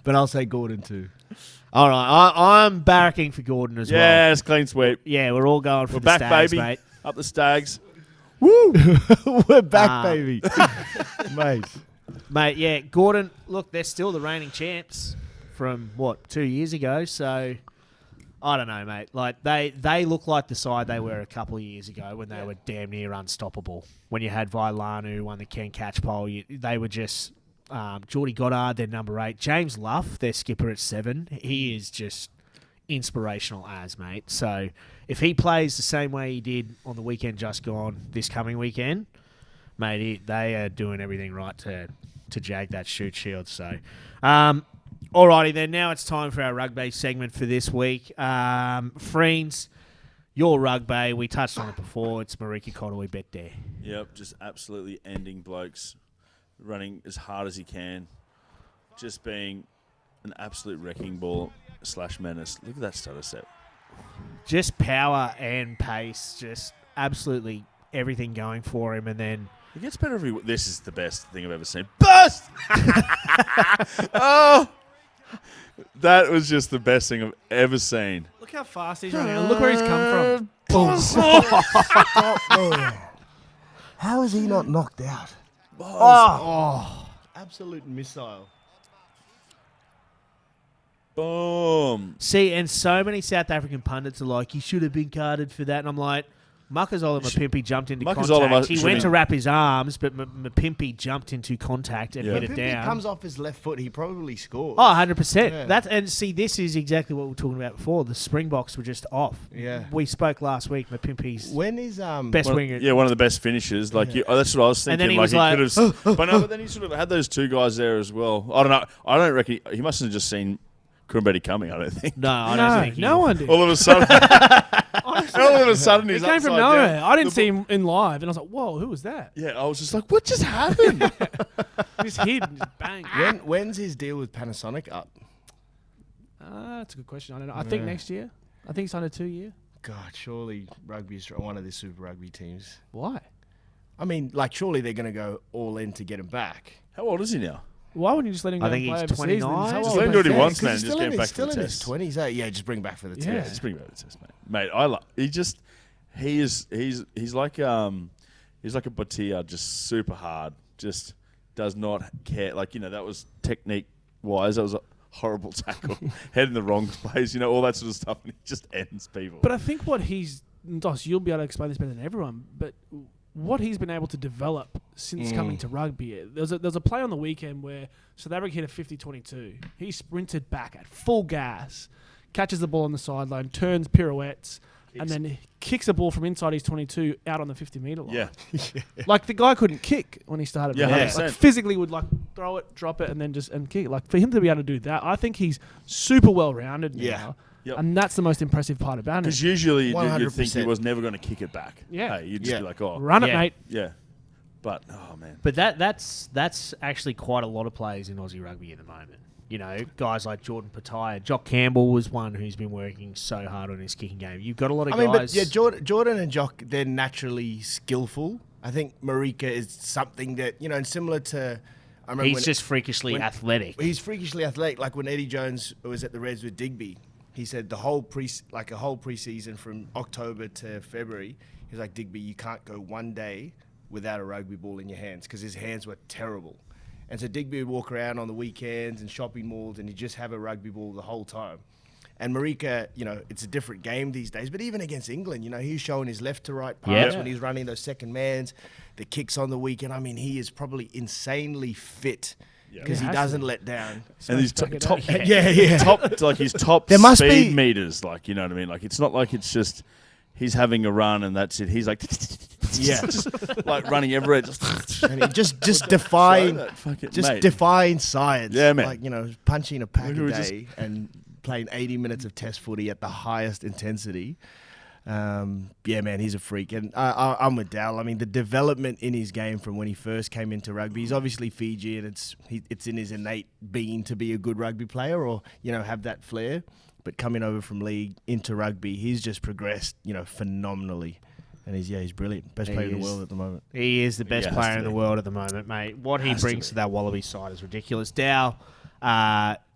But I'll say Gordon too. All right, I'm barracking for Gordon as well. Yes, clean sweep. Yeah, we're all going for We're the back, Stags, baby. mate. Up the Stags. Woo! We're back, Ah. baby. Mate. Mate, yeah, Gordon, look, they're still the reigning champs from, 2 years ago, so I don't know, mate. Like, they look like the side they were a couple of years ago when they were damn near unstoppable. When you had Vailanu who won the Ken Catch pole, they were just... Geordie Goddard, their number 8. James Luff, their skipper at 7. He is just inspirational as, mate. So if he plays the same way he did on the weekend just gone this coming weekend, mate, they are doing everything right to jag that shoot shield. So, alrighty then. Now it's time for our rugby segment for this week. Friends, Your rugby, we touched on it before. It's Marika Cotter, we bet there. Yep, just absolutely ending blokes, running as hard as he can, just being an absolute wrecking ball / menace. Look at that stutter step. Just power and pace, just absolutely everything going for him. And then It gets better every. This is the best thing I've ever seen. Burst! Oh, that was just the best thing I've ever seen. Look how fast he's running. And look where he's come from. How is he not knocked out? Absolute missile. Boom. see, and so many South African pundits are like, he should have been carded for that. And I'm like, Makazola Mapimpi jumped into Makazola contact. He should went be- to wrap his arms, but Mapimpi jumped into contact and Yeah. hit it If down. he comes off his left foot, he probably scores. Oh, 100%. Yeah. That's, and see, this is exactly what we were talking about before. The Springboks were just off. Yeah. We spoke last week, Mapimpi's When is best One, winger. yeah, one of the best finishes. Like, that's what I was And thinking. then he was like, could have. But then he sort of had those two guys there as well. I don't know. I don't reckon he must have just seen Kurumbeti coming. I don't think. No, I don't think No one did. All of a sudden, He he's came from upside nowhere. down. I didn't see him in live, and I was like, "Whoa, who was that?" Yeah, I was just like, what just happened? He just hid and just bang. when's his deal with Panasonic up? That's a good question. I don't know. I think next year. I think he's on a 2-year. God, surely rugby's one of the Super Rugby teams. Why? I mean, like, surely they're going to go all in to get him back. How old is he now? Why wouldn't you just let him go I think and play he's overseas? 29. Then Just let him do what he wants, man. He's Just still get in him his- back for still the in his test. 20s. Yeah, just bring back for the Yeah. test. Just bring back the test, mate. He's like a Batia, just super hard. Just does not care. Like, that was technique wise. That was a horrible tackle. Head in the wrong place. All that sort of stuff. And he just ends people. But I think what he's Dos, you'll be able to explain this better than everyone. But what he's been able to develop since coming to rugby, there's a play on the weekend where South Africa hit a 50-22. He sprinted back at full gas, catches the ball on the sideline, turns pirouettes, and then kicks the ball from inside his 22 out on the 50-metre line. yeah. Like, the guy couldn't kick when he started. Yeah, running. 100%. Like, physically would throw it, drop it, and then kick. Like, for him to be able to do that, I think he's super well rounded now. Yeah. Yep. And that's the most impressive part about him. Because usually you'd think he 100%. was never going to kick it back. Yeah. Hey, you'd just be like, oh. Run it, Yeah. mate. Yeah. But, oh, man. But that's actually quite a lot of players in Aussie rugby at the moment. Guys like Jordan Petaia. Jock Campbell was one who's been working so hard on his kicking game. You've got a lot of I mean, guys. but yeah, Jordan and Jock, they're naturally skillful. I think Marika is something that, and similar to... I remember he's when- just freakishly athletic. He's freakishly athletic. Like when Eddie Jones was at the Reds with Digby, he said a whole preseason from October to February, he's like, Digby, you can't go one day without a rugby ball in your hands because his hands were terrible. And so Digby would walk around on the weekends and shopping malls and he'd just have a rugby ball the whole time. And Marika, it's a different game these days, but even against England, he's showing his left to right pass when he's running those second mans, the kicks on the weekend. I mean, he is probably insanely fit because he doesn't let down. And these top, Yeah. like his top There must speed be- meters, like, you know what I mean? Like, it's not like it's just he's having a run and that's it. He's like, just like running everywhere. And he just defying, Show that fucking- just mate. defying science. Yeah, man. Like, punching a pack We a were day and playing 80 minutes of test footy at the highest intensity. Yeah, man, he's a freak. And I'm with Dal. I mean, the development in his game from when he first came into rugby, he's obviously Fijian. It's in his innate being to be a good rugby player or, have that flair. But coming over from league into rugby, he's just progressed, phenomenally. And he's brilliant. Best player in the world at the moment. He is the best has player to in the be. world at the moment, mate. What he Has to brings be. to that Wallaby side is ridiculous. Dow,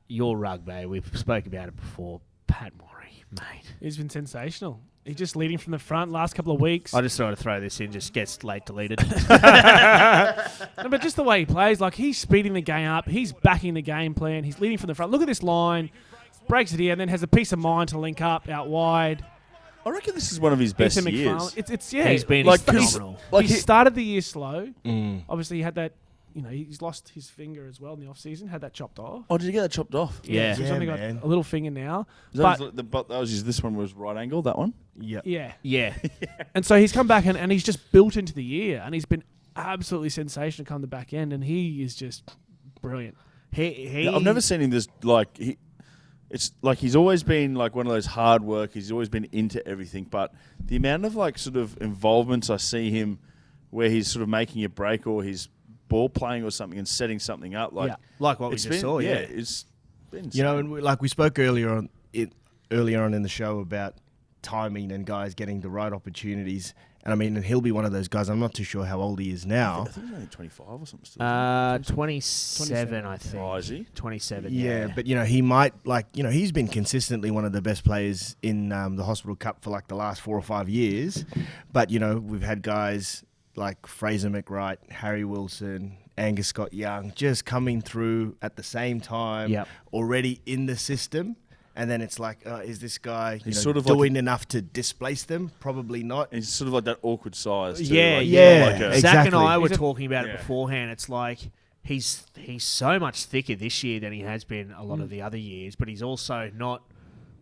your rugby, we've spoke about it before. Pat Morey, mate. He's been sensational. He's just leading from the front last couple of weeks. I just thought to throw this in, just gets late deleted. No, but just the way he plays, like he's speeding the game up, he's backing the game plan, he's leading from the front. Look at this line, breaks it here, and then has a peace of mind to link up out wide. I reckon this is one of his best Ethan years. McFarlane. It's yeah. He's been Like, phenomenal. Like he he- started the year slow. Mm. Obviously, he had that. He's lost his finger as well in the off season. Had that chopped off. Oh, did you get that chopped off? Yeah. So he's Yeah, only man. got a little finger now. That But was this one was right angle, that one? Yeah. yeah, Yeah. and so he's come back and he's just built into the year, and he's been absolutely sensational come the back end, and he is just brilliant. He Yeah, I've never seen him this, like, it's like he's always been like one of those hard workers. He's always been into everything. But the amount of like sort of involvements I see him where he's sort of making a break or he's ball playing or something and setting something up. Like, like what we it's just been, saw. Yeah, it's been You know, insane. and like we spoke earlier on in the show about timing and guys getting the right opportunities. And I mean, and he'll be one of those guys. I'm not too sure how old he is now. I think he's only 25 or something. Still. 27, I think. Oh, is he? 27. Yeah, but he might he's been consistently one of the best players in the Hospital Cup for like the last 4 or 5 years. But we've had guys like Fraser McWright, Harry Wilson, Angus Scott Young just coming through at the same time, already in the system. And then it's like, is this guy sort of doing like enough to displace them? Probably not. He's sort of like that awkward size. Too. Yeah, like, yeah. Like a, Zach and Exactly. I were He's a- talking about it Yeah. beforehand. It's like he's so much thicker this year than he has been a lot of the other years, but he's also not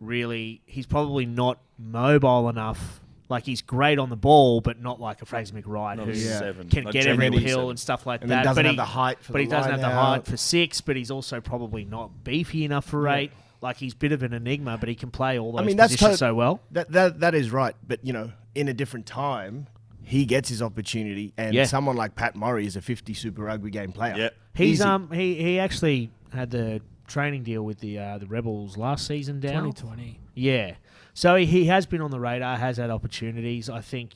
really. He's probably not mobile enough. Like he's great on the ball, but not like a Fraser McWright Not who a seven. can Not get every genuinely hill seven. and stuff like And that. then doesn't but have the height for but the he doesn't have the line height out. for 6. But he's also probably not beefy enough for 8. Like he's a bit of an enigma, but he can play all those that's positions so well. That is right. But in a different time, he gets his opportunity, and someone like Pat Murray is a 50 Super Rugby game player. Yeah. He's Easy. he actually had the training deal with the Rebels last season down. 2020. Yeah. So he has been on the radar, has had opportunities. I think,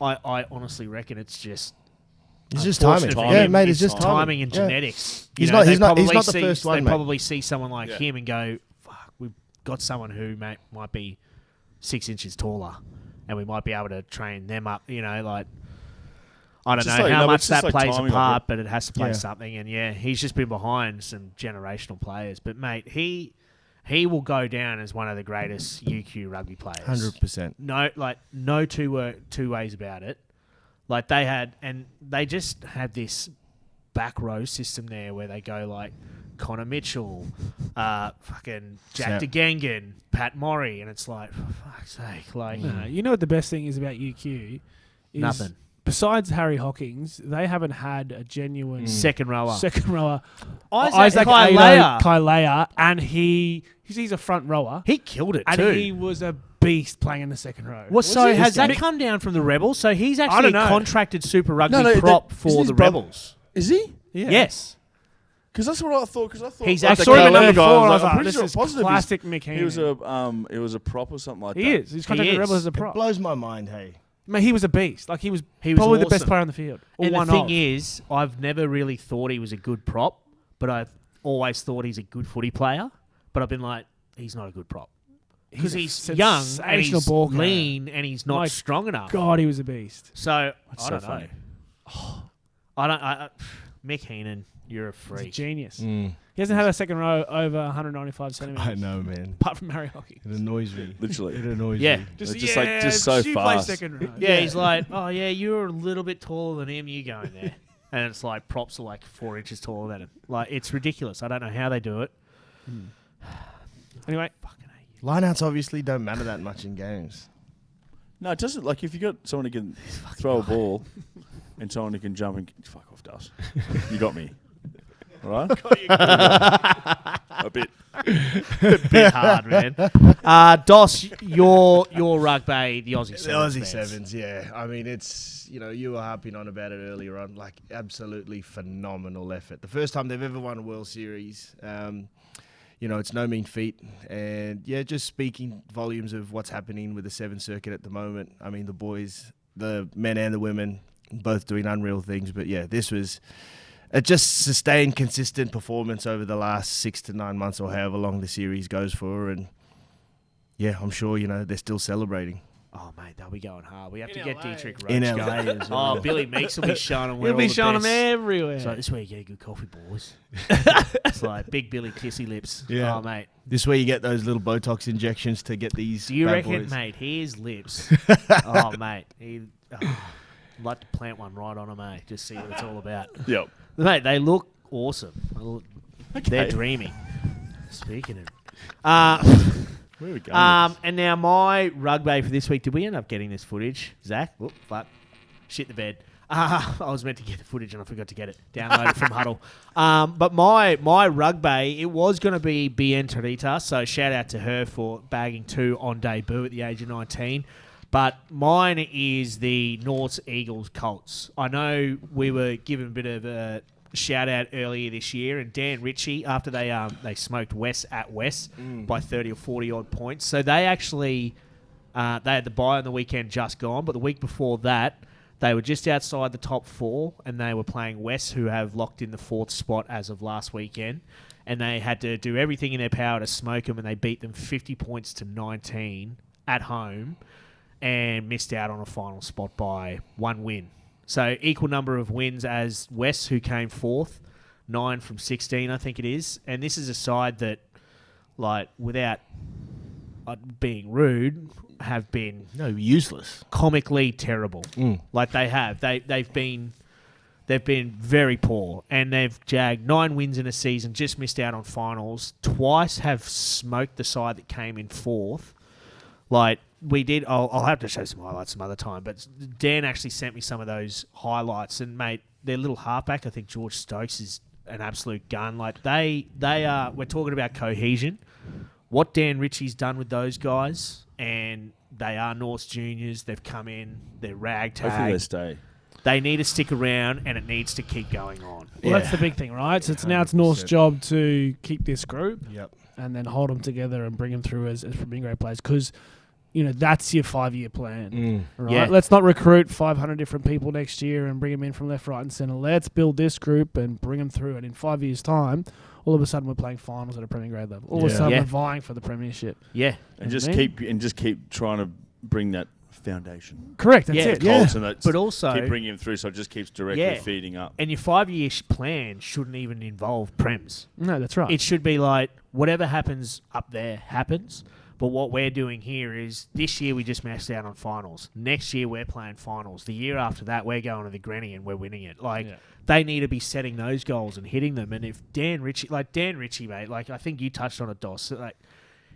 I honestly reckon it's just It's just timing. unfortunate for Yeah, him. mate, it's just timing and Yeah. genetics. He's You know, not- he's they not- he's probably not the see- first one, They mate. probably see someone like Yeah. him and go, fuck, we've got someone who might be 6 inches taller and we might be able to train them up, like... I don't It's know just like- how no, but much it's just that like plays a timing of part, it. but it has to play Yeah. something. And, he's just been behind some generational players. But, mate, he will go down as one of the greatest UQ rugby players. 100%. No two ways about it. Like they just had this back row system there where they go like Connor Mitchell, fucking Jack Snap. DeGangan, Pat Murray, and it's like, for fuck's sake, like No, you know what the best thing is about UQ? Is Nothing. Besides Harry Hawkins, they haven't had a genuine second rower. second rower. Isaac Kailea, Kailea. and he's a front rower, He killed it and too. he was a beast playing in the second row. Well, so he? has that Mick- come down from the Rebels? So he's I actually don't know. a contracted Super Rugby No, prop isn't for his the brother- Rebels. Is he? Yeah. Yes. Because that's what I thought. Because I thought He's like, actually- the I saw him at Kailea number guy, 4. I was I'm like, pretty this sure is positive classic he's- Mick He was Heenan. it was a prop or something like He that. is. He's contracted is. Rebels as a It prop. blows my mind, hey. Man, he was a beast. Like he was was probably the best awesome. player on the field. Or And one the thing of. is, I've never really thought he was a good prop, but I've always thought he's a good footy player. But I've been like, he's not a good prop because he's a young and sensational he's ball carrier. lean and he's not My strong enough. God, he was a beast. So That's I so don't funny. know. I don't. Mick Heenan, you're a He's a freak. genius. He hasn't had a second row over 195 centimeters. I know, man. Apart from Harry Hawkins. It annoys me. Literally. It annoys Yeah. me. It's just like- just so you play fast. second row. Yeah, he's like, oh yeah, you're a little bit taller than him. You go in there, and it's like props are like 4 inches taller than him. Like it's ridiculous. I don't know how they do it. Anyway, Lineouts obviously don't matter that much in games. No, it doesn't. Like if you got someone who can throw a ball and someone who can jump and fuck off, does you got me? All right. A bit. Bit hard, man. Dos, your rugby, the Aussie Sevens. The Aussie fans. Sevens, yeah. I mean, it's, you were harping on about it earlier on, like absolutely phenomenal effort. The first time they've ever won a World Series. It's no mean feat. And yeah, just speaking volumes of what's happening with the Seven Circuit at the moment. I mean, the boys, the men and the women, both doing unreal things. But yeah, this was a just sustained, consistent performance over the last 6 to 9 months or however long the series goes for. And yeah, I'm sure, they're still celebrating. Oh mate, they'll be going hard. We have to In get LA. Dietrich Roach In LA going. as well. Oh, Billy Meeks will be showing them. he'll be showing them everywhere. So this is where you get a good coffee, boys. It's like big Billy kissy lips. Yeah. Oh mate, This is where you get those little Botox injections to get these. do you bad reckon, boys. mate? His lips. Oh mate, I'd like to plant one right on him, mate. Just see what it's all about. Yep. Mate, they look awesome. They're dreamy. Speaking of. Where are we going? And now my rugby for this week. Did we end up getting this footage, Zach? Whoop, fuck. Shit the bed. I was meant to get the footage and I forgot to get it. Download it from Huddle. But my rugby, it was going to be Bien Tarita, so shout out to her for bagging 2 on debut at the age of 19. But mine is the North Eagles Colts. I know we were given a bit of a shout out earlier this year, and Dan Ritchie, after they smoked West at West by 30 or 40 odd points. So they actually they had the bye on the weekend just gone, but the week before that they were just outside the top 4, and they were playing West, who have locked in the 4th spot as of last weekend, and they had to do everything in their power to smoke them, and they beat them 50 points to 19 at home and missed out on a final spot by 1 win. So equal number of wins as West, who came 4th, 9 from 16, I think it is. And this is a side that, like, without being rude, have been useless, comically terrible. Like they have. They've been very poor, and they've jagged 9 wins in a season, just missed out on finals. Twice have smoked the side that came in 4th. Like we did. I'll have to show some highlights some other time. But Dan actually sent me some of those highlights, and mate, their little halfback, I think George Stokes, is an absolute gun. Like they are. We're talking about cohesion. What Dan Ritchie's done with those guys, and they are North's juniors. They've come in. They're ragtag. Hopefully they stay. They need to stick around, and it needs to keep going on. Well, that's the big thing, right? So it's North's job to keep this group, and then hold them together and bring them through as being great players, because that's your 5-year plan, right? Yeah. Let's not recruit 500 different people next year and bring them in from left, right, and centre. Let's build this group and bring them through, and in 5 years' time, all of a sudden we're playing finals at a Premier grade level. All of a sudden we're vying for the premiership. Yeah, and just keep trying to bring that foundation. Correct. That's it. Yeah. Colts, and that's but also keep bringing him through, so it just keeps directly feeding up. And your 5-year plan shouldn't even involve prems. No, that's right. It should be like whatever happens up there happens. But what we're doing here is this year we just missed out on finals. Next year we're playing finals. The year after that we're going to the granny and we're winning it. They need to be setting those goals and hitting them. And if Dan Ritchie, mate, like I think you touched on it, Doss. Like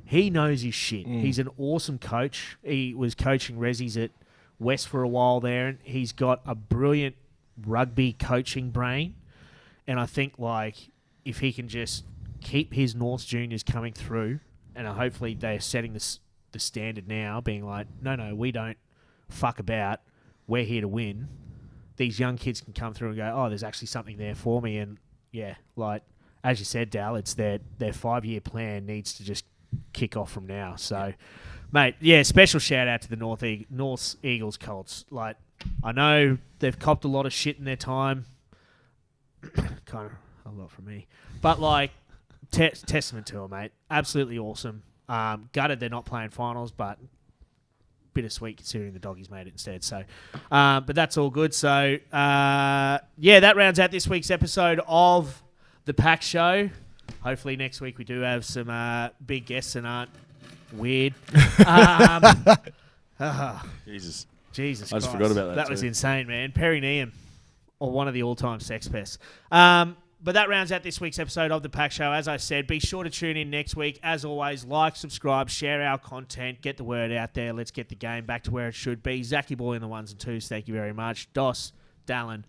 he knows his shit. He's an awesome coach. He was coaching Rezzies at West for a while there, and he's got a brilliant rugby coaching brain. And I think like if he can just keep his North juniors coming through. And hopefully they're setting the standard now, being like, no, we don't fuck about. We're here to win. These young kids can come through and go, oh, there's actually something there for me. And, yeah, like, as you said, Dal, it's their 5-year plan needs to just kick off from now. So, mate, special shout-out to the North Eagles Colts. Like, I know they've copped a lot of shit in their time. Kind of a lot from me. But, like, testament to them, mate. Absolutely awesome. Gutted they're not playing finals, but bittersweet considering the Doggies made it instead. So, but that's all good. So, that rounds out this week's episode of the PAC Show. Hopefully next week we do have some big guests and aren't weird. Jesus Christ. I just forgot about that. That was too. insane, man. Perry Neum, or one of the all-time sex pests. But that rounds out this week's episode of the PAC Show. As I said, be sure to tune in next week. As always, like, subscribe, share our content, get the word out there. Let's get the game back to where it should be. Zachy Boy in the 1s and 2s, thank you very much. Doss, Dallin,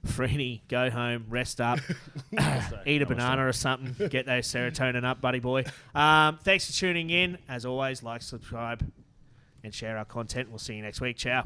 Freeney, go home, rest up, eat a banana or something, get those serotonin up, buddy boy. Thanks for tuning in. As always, like, subscribe, and share our content. We'll see you next week. Ciao.